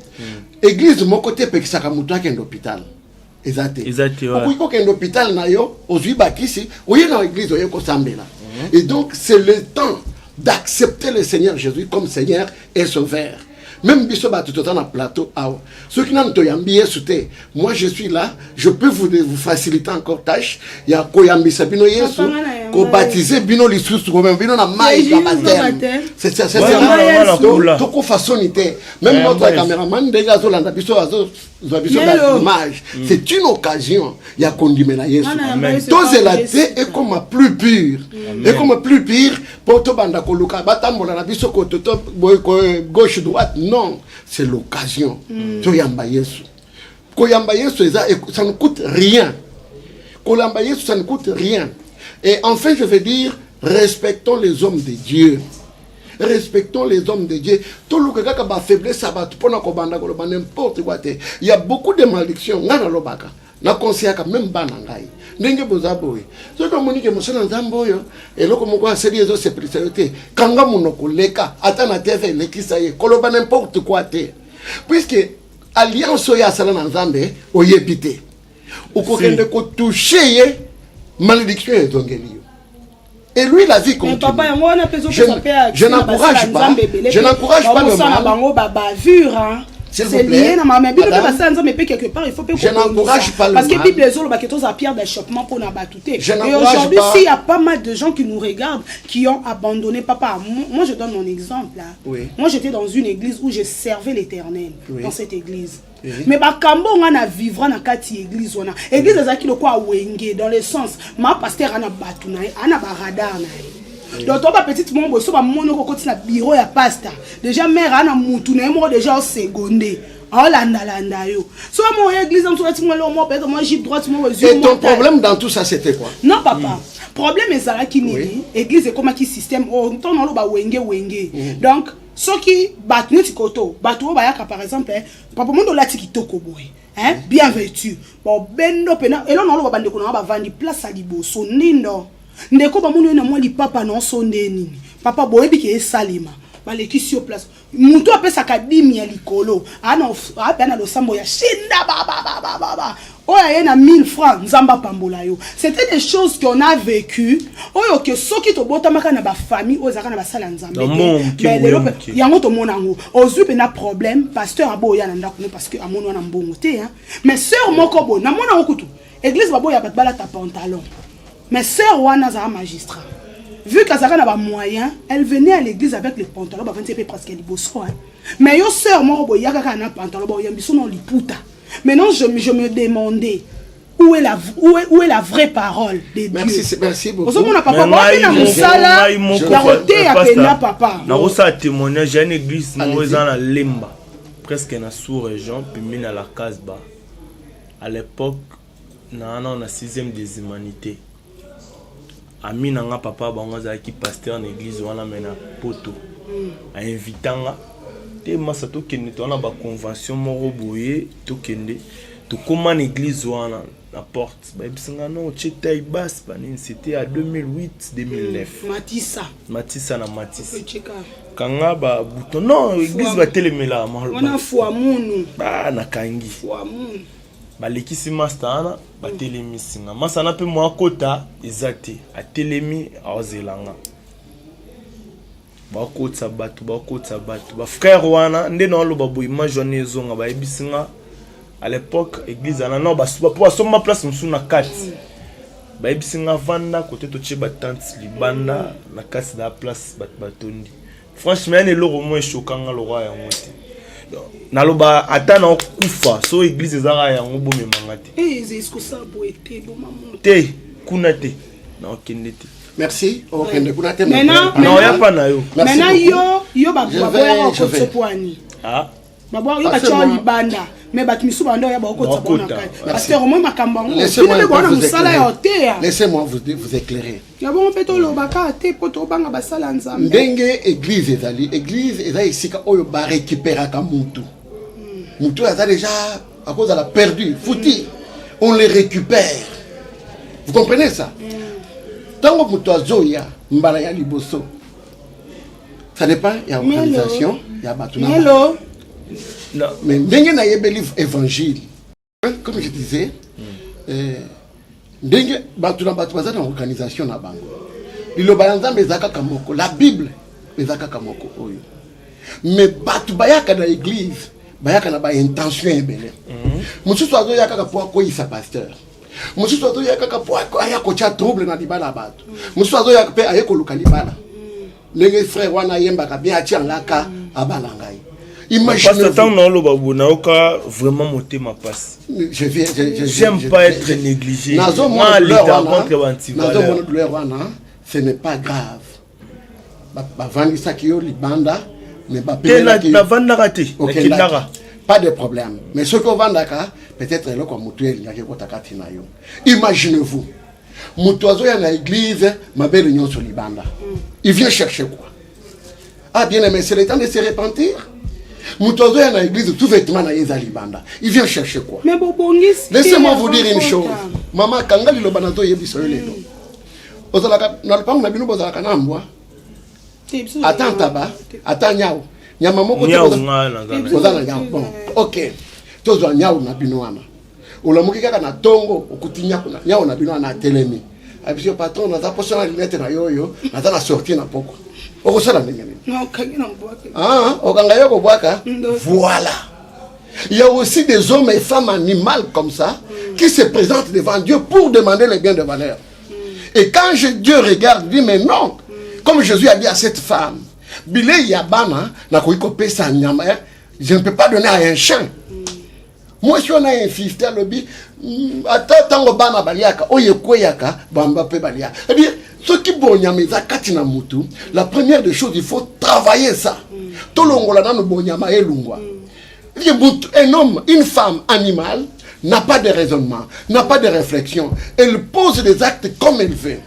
Église de mon côté pekisaka mutua kende hôpital. Exact. Pourquoi qu'on kende hôpital na yo, ozui bakisi, oye na église oye ko sambela. Et donc c'est le temps d'accepter le Seigneur Jésus comme Seigneur et Sauveur. Même biso ba tout autant na plateau awa. Ceux qui n'ont toyambi Yesu, moi je suis là, je peux vous faciliter encore tâche. Il y a koyambi sabino Yesu, ko baptiser bino lisusu ko même bino na mai ka baptême. C'est tout ko façonité. Même notre caméraman déjà zolanda biso l'image. C'est une occasion. Il y a kondimena Yesu. Tous la terre est comme plus pure. Et comme plus pure pour to banda ko luka batambola na biso ko toto gauche droite. Non, c'est l'occasion. Koyamba Yesu, ça ne coûte rien. Kolamba Yesu, ça ne coûte rien. Et enfin, je veux dire, respectons les hommes de Dieu. Respectons les hommes de Dieu. Tout le monde qui a faiblesse, ça va n'importe quoi. Il y a beaucoup de malédictions. Na conseillaka même bana ngai ndenge bozaboy so ko monike mosana nzambo yo eloko moko aseli ezo se priorité kanga monoko leka ata na tv lekisa ye koloba n'importe quoi te puisque alliance ya sala na nzambe oyebite ukokende ko toucher ye malédiction ezongeli yo. Et lui, la vie continue. Papa, je n'encourage pas. Je n'encourage pas le mal. C'est lié, mais quelque part, il faut je n'encourage pas le mal. Parce que la Bible est à pierre d'achoppement pour n'abatouter. Et aujourd'hui, s'il y a pas mal de gens qui nous regardent, qui ont abandonné, papa, moi je donne mon exemple. Là. Oui. Moi j'étais dans une église où je servais l'Éternel, dans cette église. Oui. Mais bakambo on a vivre dans kati église on a église ezaki le quoi wenge dans le sens ma pasteur ana batuna ana baradar na. Donc toi petite mon so ba mono ko na bureau ya pasteur. Déjà mère ana mutu na mo déjà au secondé. Oh landa yo. So mon église en tout moi peut-être moi j'ai droite moi aux yeux. Et ton problème dans tout ça c'était quoi? Non papa. Problème est ça qui ni église est comme qui système on ton lo ba wenge. Donc ceux qui battent notre koto, bateau bayaka par exemple, papa mondo lati kitoko boy, hein, bien vêtu. Bon bendo pena, et là on va bande ko na ba vandi place à liboso nindo. Ndeko ba mono na moi li papa non sonde nini. Papa boy bi ke salima. Ba le ki sur place. Muto apesa kadimi ya likolo. Ana apena lo sambo ya shinda ba. Oh, il y a 1000 francs, nzamba pambola yo. C'était des choses qu'on a vécues. Oh, que ceux qui te botent ma na ba famille, oh zaka na ba sala nzamba. Il y a moto monango. Ozu pe na problème, pasteur abo ya na ndako parce que amono na mbongo te hein. Mais sœur moko bo na mona okutu. Église babo ya batbala ta pantalon. Mais sœur wana za magistrat. Vu qu'Azaka n'a pas moyen, elle venait à l'église avec les pantalons, bah 20 presque liboso hein. Mais yo sœur moko bo ya kaka na pantalon, bo yambiso non liputa. Maintenant, je me demandais où est la vraie parole de Dieu. Merci beaucoup. Dans témoignage, j'ai une église dans la Lemba, presque dans la sous-région, puis dans la Casbah. À l'époque, on a 6e des humanités. Ami nanga papa bangaza qui pasteur dans l'église wana mena poto. A invitant te masa to kende to na ba convention moko boye to kende to comment l'église wana la porte ba bisinga no cheta basse banine c'était à 2008 2009 Matissa na Matissa kanga ba bouton non l'église ba telemela wana foi munu ba na kangi foi munu ba lekisi master ba telemi singa masana pe mo akota ezate a telemi a ozelanga bakotsa batu ba frère wana nde na lo baboyi majone zonga ba ebisinga à l'époque église ana no ba pour soma place musu na kati ba ebisinga vanda côté to che ba tante libanda na kati da place batondi franchement ne lo mo chokanga lo roi ya ngote na lo ba atana kufa so église ezara ya ngobo memangate esko sa boete bo mamu te kuna te na okende te. Merci. Okay, maintenant, non, il n'y a pas na yo. Maintenant, yo ba boya ko tsopwani. Ah. Ba boya yo ba choli banda. Mais ba kimisu banda ya ba ko tsopwana kai. Parce que romo makamba ngo. Laissez-moi vous éclairer. Ya bon peto lo baka te poto banga ba sala nzambe. Ndenge église ezali, église ezali sika oyo ba récupérer ka mutu. Mutu a déjà à cause de la perdu, fouti. On les récupère. Vous comprenez ça? Tango mutoazo ya mbala ya liboso. Ça dépend, il y a organisation, il y a batuna. Hello. Non, mais ndenge na yebeli évangile. Comme je disais, ndenge batuna batwaza na organisation na bango. Liloba nzambe ezaka kamoko, la Bible ezaka kamoko oyo. Mais batu bayaka na église, bayaka na ba intention ebele. Mususu azo yaka kwa koyisa pasteur. Mususu azo yaka kwa aya kocha trouble na libala bato. Mususu azo yaka pe ayeko luka libala. Ndenge frère wana yemba ka bien atiangaka abala ngai. Imaginez vraiment monter ma passe. J'aime pas être négligé. Ce n'est pas grave. pas de problème. Mais ce qu'on vend d'accord, peut-être là comme mutuel, il y a quelque chose à yo. Imaginez-vous, mutuazo ya na église, ma belle union sur Libanda. Il vient chercher quoi? Ah bien aimé, c'est le temps de se repentir. Mutuazo ya na église, tout vêtement na yeza Libanda. Il vient chercher quoi? Mais Bobongis. Laissez-moi vous dire une chose. Maman, quand il lobanazo yebiso lelo. Ozalaka na lupango na bino bozalaka na mbwa. Attends taba, attends nyao. Nyama moko ozala nyao. Bon, OK. Tozwa nyao na bino wana. Olamuki kaka na tongo okutinya kuna. Nyao na bino wana telemi. Abisio patron na zaposa na lunette na yoyo, na za sortir na poko. Okosala ndenge nini? Non, kangi na mbwaka. Ah, okanga yoko bwaka. Voilà. Il y a aussi des hommes et femmes animales comme ça qui se présentent devant Dieu pour demander les biens de valeur. Et quand Dieu regarde, dit mais non, comme Jésus a dit à cette femme, Bilé Yabana, je ne peux pas donner à un chien. Moi, si on a un fils, attends, bana baliaka, oyekoyaka, bamba pe balia. C'est-à-dire, ceux qui bonyameza katina mutu, la première des choses, il faut travailler ça. Tolongola na no bonyama elungwa. Un homme, une femme animale n'a pas de raisonnement, n'a pas de réflexion. Elle pose des actes comme elle veut.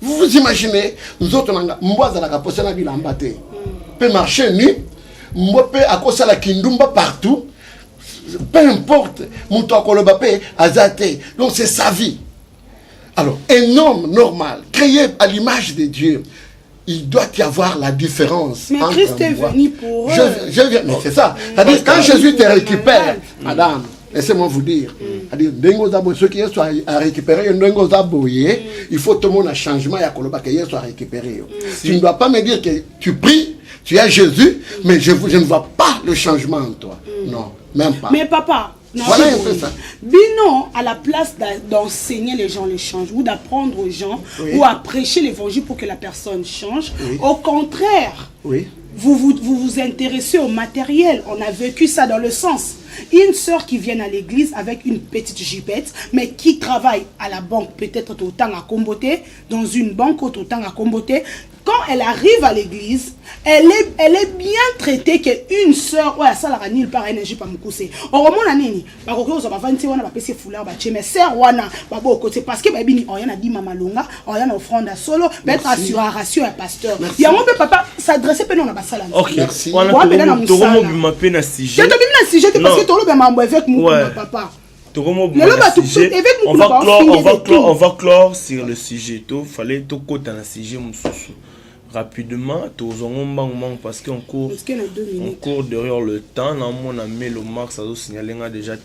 Vous vous imaginez, nous autres, peut marcher nu, peut à la kindumba partout, peu importe, donc c'est sa vie. Alors, un homme normal, créé à l'image de Dieu, il doit y avoir la différence. Mais Christ est venu pour eux. Je viens, mais c'est ça. C'est-à-dire, quand Jésus te récupère, madame, laissez-moi vous dire, c'est-à-dire, ceux qui sont à récupérer, il faut tout le monde un changement, il y a soit récupéré. Tu ne dois pas me dire que tu pries, tu as Jésus, mais je ne vois pas le changement en toi. Non, même pas. Mais papa, non, voilà un peu ça. Bino, à la place d'enseigner les gens le change, ou d'apprendre aux gens, ou à prêcher l'évangile pour que la personne change, au contraire, vous vous intéressez au matériel. On a vécu ça dans le sens. Une sœur qui vient à l'église avec une petite jupette, mais qui travaille à la banque, peut-être autant à Komboté, dans une banque autant à Komboté. Quand elle arrive à l'église, elle est bien traitée qu'une sœur, ouais, ça la nulle part énergie pas me cousser. Au moment où nini, bah quand on va vendre, on va passer foulard, bah chez mes sœurs, wana, bah bon côté parce que bah bini, on y a dit maman longa, on y a offrande à solo, mettre assuré ratio à pasteur. Il y a un peu papa s'adresser pe non à basala. OK. On a tout ma peine à sujet. Je te dis na sujet parce que tout le monde avec moi papa. On va clore sur le sujet. Il fallait tout côté dans le sujet rapidement, parce qu'on court derrière le temps. On a mis le max à signaler déjà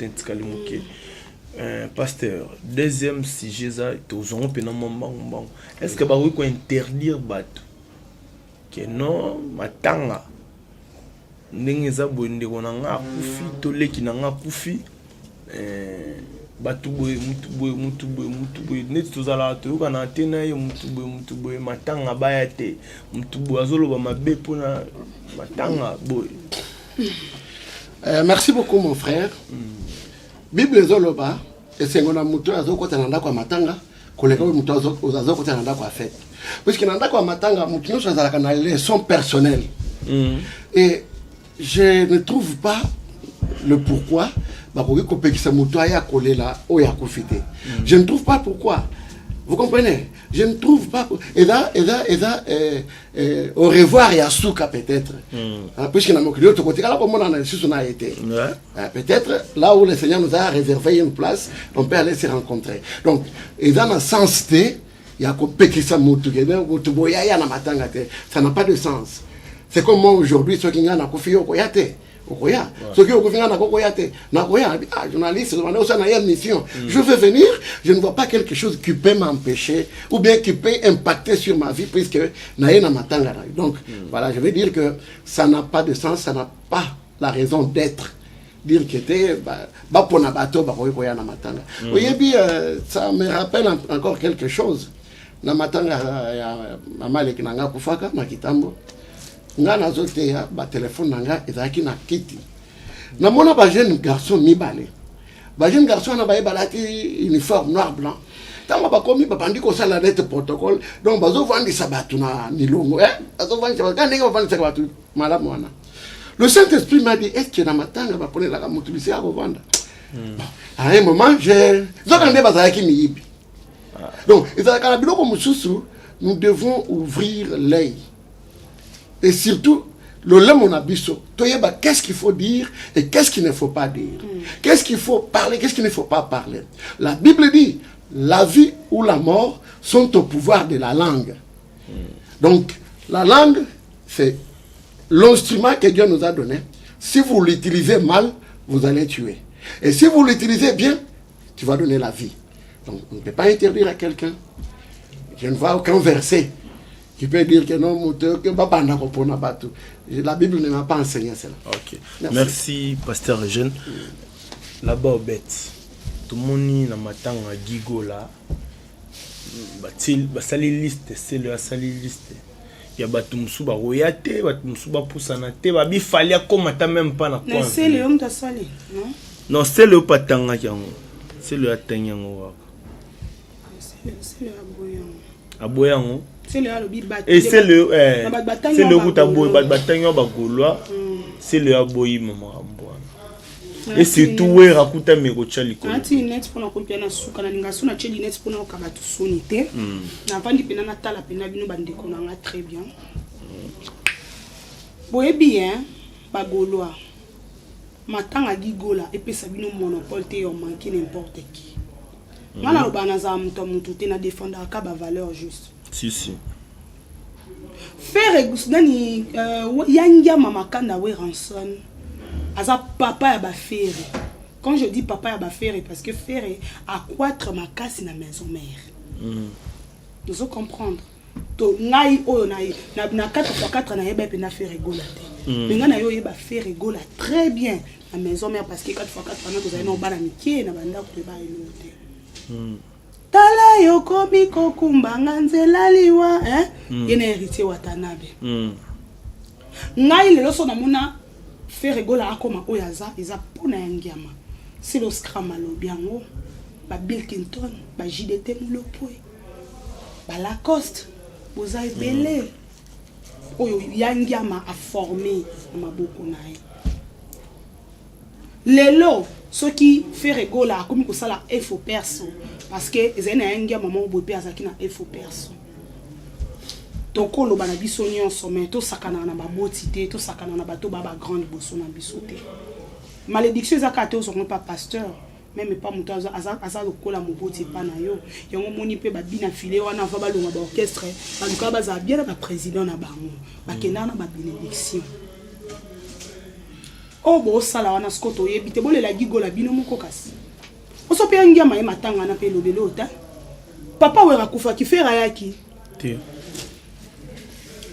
pasteur, deuxième sujet, est-ce que vous pouvez interdire que non, matanga ndengeza bonde konanga kufi toleki nanga kufi batuboy mutuboy net tozala toyoka na tena ye mutuboy matanga bayate mutuboy azoloba mabe pona matanga boy. Merci beaucoup mon frère. Bible zoloba esengona mutu azokota na ndako matanga koleka mutu azokota na ndako afete. Parce que na ndako matanga mutu nyonso azalaka na leçon personnelle. Et je ne trouve pas le pourquoi. Je ne trouve pas pourquoi. Vous comprenez? Je ne trouve pas. Et là, au revoir et à Souka peut-être. Puisque dans mon autre côté, là, comme on a été. Peut-être là où le Seigneur nous a réservé une place, on peut aller se rencontrer. Donc, et dans le sens T, il y a ça n'a pas de sens. C'est comme moi aujourd'hui, ceux qui ont confié au Koyate. Ceux qui ont confié au Koyate. Journaliste, mission. Je veux venir, je ne vois pas quelque chose qui peut m'empêcher ou bien qui peut impacter sur ma vie puisque donc voilà, je veux dire que ça n'a pas de sens, ça n'a pas la raison d'être. Dire que ça me rappelle encore quelque chose. Namatanga mama lekinanga kufaka makitambo. Nga nazote ya ba téléphone nanga ezaki na kiti. Namona ba jeune garçon mibale. Ba jeune garçon na ba balati uniforme noir blanc. Tango ba komi ba bandi ko sala net protocole. Donc bazo vandi sabatu na nilongo bazo vandi sabatu kan ndenge vandi sabatu malamu wana. Le Saint-Esprit m'a dit, est-ce que dans ma tanga va prendre la motivation à revendre? À un moment, j'ai... Donc, nous devons ouvrir l'œil. Et surtout, le lème on a biso. Qu'est-ce qu'il faut dire et qu'est-ce qu'il ne faut pas dire? Qu'est-ce qu'il faut parler, qu'est-ce qu'il ne faut pas parler? La Bible dit, la vie ou la mort sont au pouvoir de la langue. Donc, la langue, c'est l'instrument que Dieu nous a donné. Si vous l'utilisez mal, vous allez tuer. Et si vous l'utilisez bien, tu vas donner la vie. Donc, on ne peut pas interdire à quelqu'un. Je ne vois aucun verset qui peut dire que non, la Bible ne m'a pas enseigné cela. Ok. Merci Pasteur Eugène. Là-bas, au bête, tout le monde dans ma tanga Gigo là, sali liste, c'est le sali liste. Il y a Batumsu Royate, Batumsu Poussanate, Babi Falia comme même pas na quoi. C'est le homme de sali, non? Non, c'est le patanga qui c'est le atenyango. C'est le aboyango. C'est le alobi bat. Et c'est le boutaboy batanyo bagolwa. C'est le aboyi maman. Et c'est tout ouais rakuta merocha likolo. Ati net pour na kopia na suka na lingaso na cheli net pour na okabatu sonité. Na vandi pena na tala pena bino bandeko na nga très bien. Boye bien bagolwa. Matanga gigola epesa bino monopole te yo manki n'importe qui. Ngana lobana za mto mutu te na défendre ka ba valeur juste. Si. Faire nani yangia mama kanda we ranson. Aza papa ya ba faire. Quand je dis papa ya ba faire parce que faire accroître ma casse na maison mère. Nous devons comprendre. To ngai oyo na 4x4 na yeba pe na faire rigola te. Mais ngana yo yeba faire rigola très bien na maison mère parce que 4x4 na vous avez no bana mikie na banda ko ba elote. Tala yo komi kokumba nganzela liwa yene héritier watanabe. Ngai lelo so na mona faire rigola akoma oyaza eza pona yangiama. C'est le scram alobiango ba Bill Clinton ba JDT mulopwe ba Lacoste boza ebele oyo yangiama a formé maboko nae. Lelo ceux qui fait rigola comme ko sala info perso parce que ezena yangia maman bope azaki na info perso. Donc on lobana biso nyonso mais to sakana na baboti te to sakana na bato baba grande boso na biso te. Malédiction ezaka te ozongo pas pasteur même pas muto aza lokola moboti pa na yo yango moni pe ba bina filé wana va balonga ba orchestre ba luka baza bien ba président na bango ba kenda na ba bénédiction. Oh bo sala wana skoto yebi te bolela gigola bino moko kasi. Oso pe ngia ma matanga na pe lobelo ta. Papa wera kufa ki fera yaki. Te.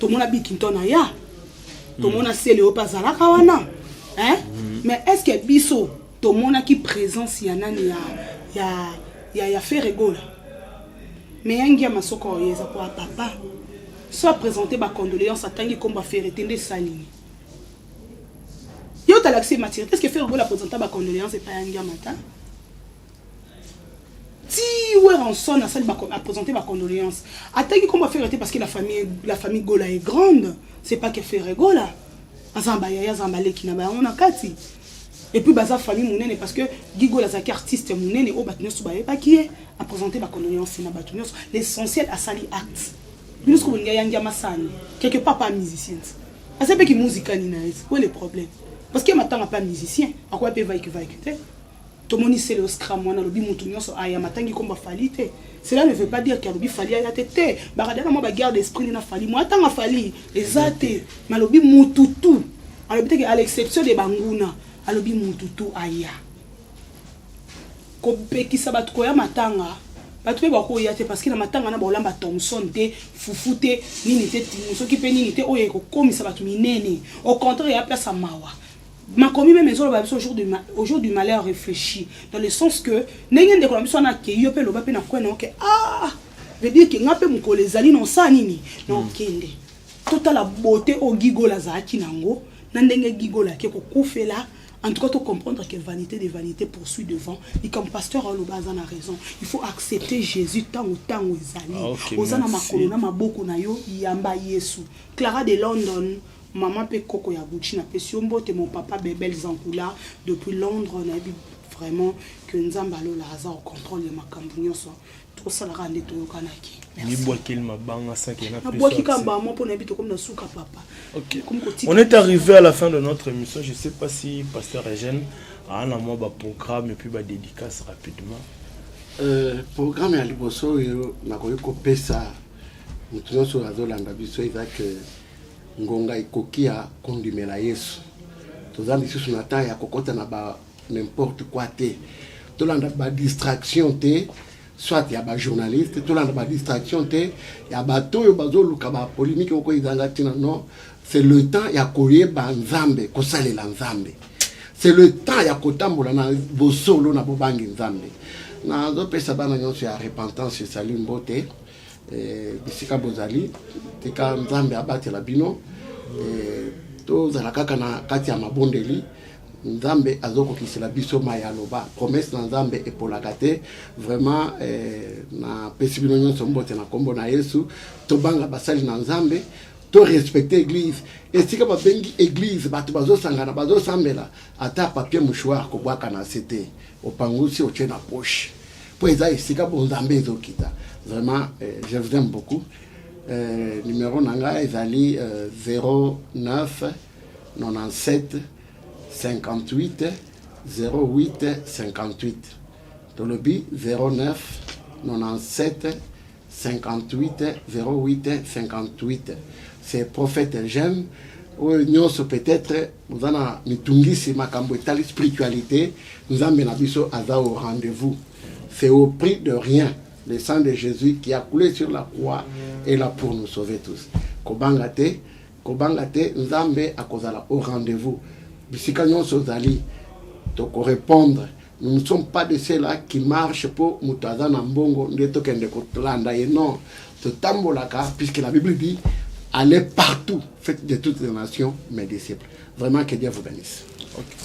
To mona bikinto na ya. To mona sele o pazala kawana. Mais est-ce que biso to mona ki présence ya nani ya faire rigola. Mais ngia masoko yeza kwa papa. Soit présenter ba condoléances atangi komba faire tende salini. Yo t'as l'accès matière. Qu'est-ce que faire rigola présenter ba condoléances et pas ngia mata? Si ouais en son à salle à présenter ma condoléance. Atangi komba faire parce que la famille Gola est grande, c'est pas que faire rigola. Azamba ya zambale ki na ba on a kati. Et puis baza famille munene parce que Gigo la zaki artiste munene o batneso ba pas qui est à présenter ma condoléance na batneso l'essentiel à sali acte. Nous ko ngia yangia masani quelque part pas musicien. Asa pe ki musique ni na où est le problème? Parce que maintenant pas musicien, à quoi peut va que tout le monde sait le scram wana lobi mutu nyonso aya matangi komba falite. Cela ne veut pas dire que lobi fali ya tete. Baradana mo ba garde esprit na fali mo atanga fali ezate malobi mututu. Alors peut-être à l'exception de banguna alobi mututu aya. Ko pekisa bat ko ya matanga. Batu pe bako ya te parce que na matanga na bolamba Thompson te fufu te nini te timoso ki pe nini te oye ko komisa batu minene. Au contraire ya place mawa. Ma commis même maison au jour du malheur réfléchi dans le sens que n'engende ko miso na ke yo pe lo ba pe na ko na ok veut dire que ngape mko les ali non sa nini non kende toute la beauté au gigola za kinango na ndenge gigola ke ko kufela. En tout cas, tu comprendre que vanité des vanités poursuit devant. Et comme pasteur Olobazan a raison, il faut accepter Jésus tant ou tant où il est allé. Ozana makolona maboko na yo yamba Yesu. Clara de London, maman pe koko ya Gucci na pe siombo te mon papa Bebel Zankula depuis Londres na bi vraiment que nzamba lo la hasard au contrôle de makambo nyonso to sala rande to kanaki. Ni boakil mabanga ça qui na plus. Boaki kamba mo pona bito comme na suka papa. OK. On est arrivé à la fin de notre émission. Je sais pas si pasteur Eugène a un amour ba programme et puis ba dédicace rapidement. Programme ya liboso yo nakoyi kopesa mutu nyonso azolanda biso ezaka ngonga ikoki ya kondimela Yesu. Tozali lisusu na temps ya kokota na ba n'importe quoi te. Tolanda ba distraction te, soit ya ba journaliste, tolanda ba distraction te, ya ba toyo bazoluka ba polémique oko izanga tina non. C'est le temps ya koyeba nzambe, kosalela nzambe. C'est le temps ya kotambola na bosolo na bobangi nzambe. Na zo pesa bana nyonso ya repentance sali mbote. Bisika bozali tika nzambe abatela bino to zala kaka na kati ya mabondeli nzambe azokokisela biso mayaloba promesse na nzambe epolaka te vraiment na pesi bino nyonso mbote na kombo na Yesu to banga basali na nzambe to respecter église esika babengi église bato bazosangana bazosambela ata papier mouchoir kobwaka na cité opangusi otie na poche po eza esika bonzambe ezokita. Vraiment, je vous aime beaucoup. Numéro nanga ezali 09 97 58 08 58. Tolobi 09 97 58 08 58. C'est prophète Eugène. Nyonso peut-être nous ana mitungisi makambo etali spiritualité nous amena biso aza au rendez-vous. C'est au prix de rien. Le sang de Jésus qui a coulé sur la croix est là pour nous sauver tous. Kobangate, Nzambe akozala au rendez-vous. Bisika nyonso zali toko répondre. Nous ne sommes pas de ceux-là qui marchent pour mutaza na mbongo ndeto kende kotolanda et non. Ce tambolaka puisque la Bible dit allez partout, faites de toutes les nations mes disciples. Vraiment que Dieu vous bénisse. Okay.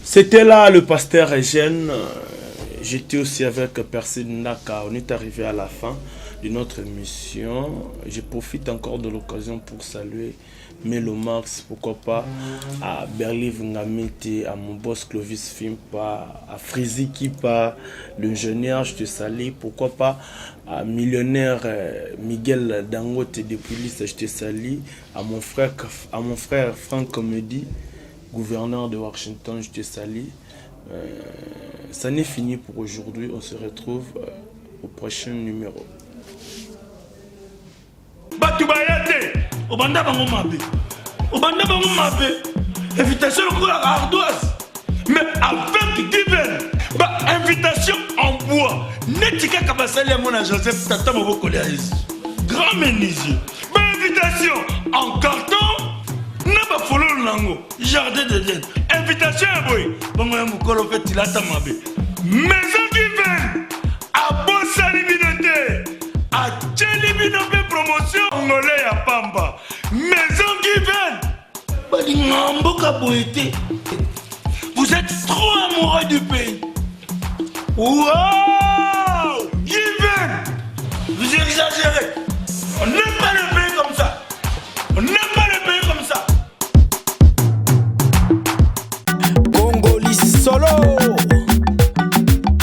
C'était là le pasteur Eugène. J'étais aussi avec Percy Naka. On est arrivé à la fin de notre émission. Je profite encore de l'occasion pour saluer Melo Marx, pourquoi pas, à Berly Vungamete, à mon boss Clovis Fimpa, à Frizi Kipa, l'ingénieur, je te salue, pourquoi pas, à millionnaire Miguel Dangote depuis l'Est, je te salue, à mon frère Franck Comedy, gouverneur de Washington, je te salue. Ça n'est fini pour aujourd'hui. On se retrouve au prochain numéro. Invitation ardoise. Mais avec Given, invitation en bois. Netika Kabasali à mon Joseph Tata Mobokoléaïs. Grand menuisier. Invitation en carton. N'a pas follow l'ango. Jardin de Dieu. Invitation à boy. Bon, moi, mon colo fait il a ta mabé. Maison Given. À Bossa Libinoté. À Tchelibinoté promotion. Angolais à Pamba. Maison Given. Vous êtes trop amoureux du pays. Wow! Given! Vous exagérez. On est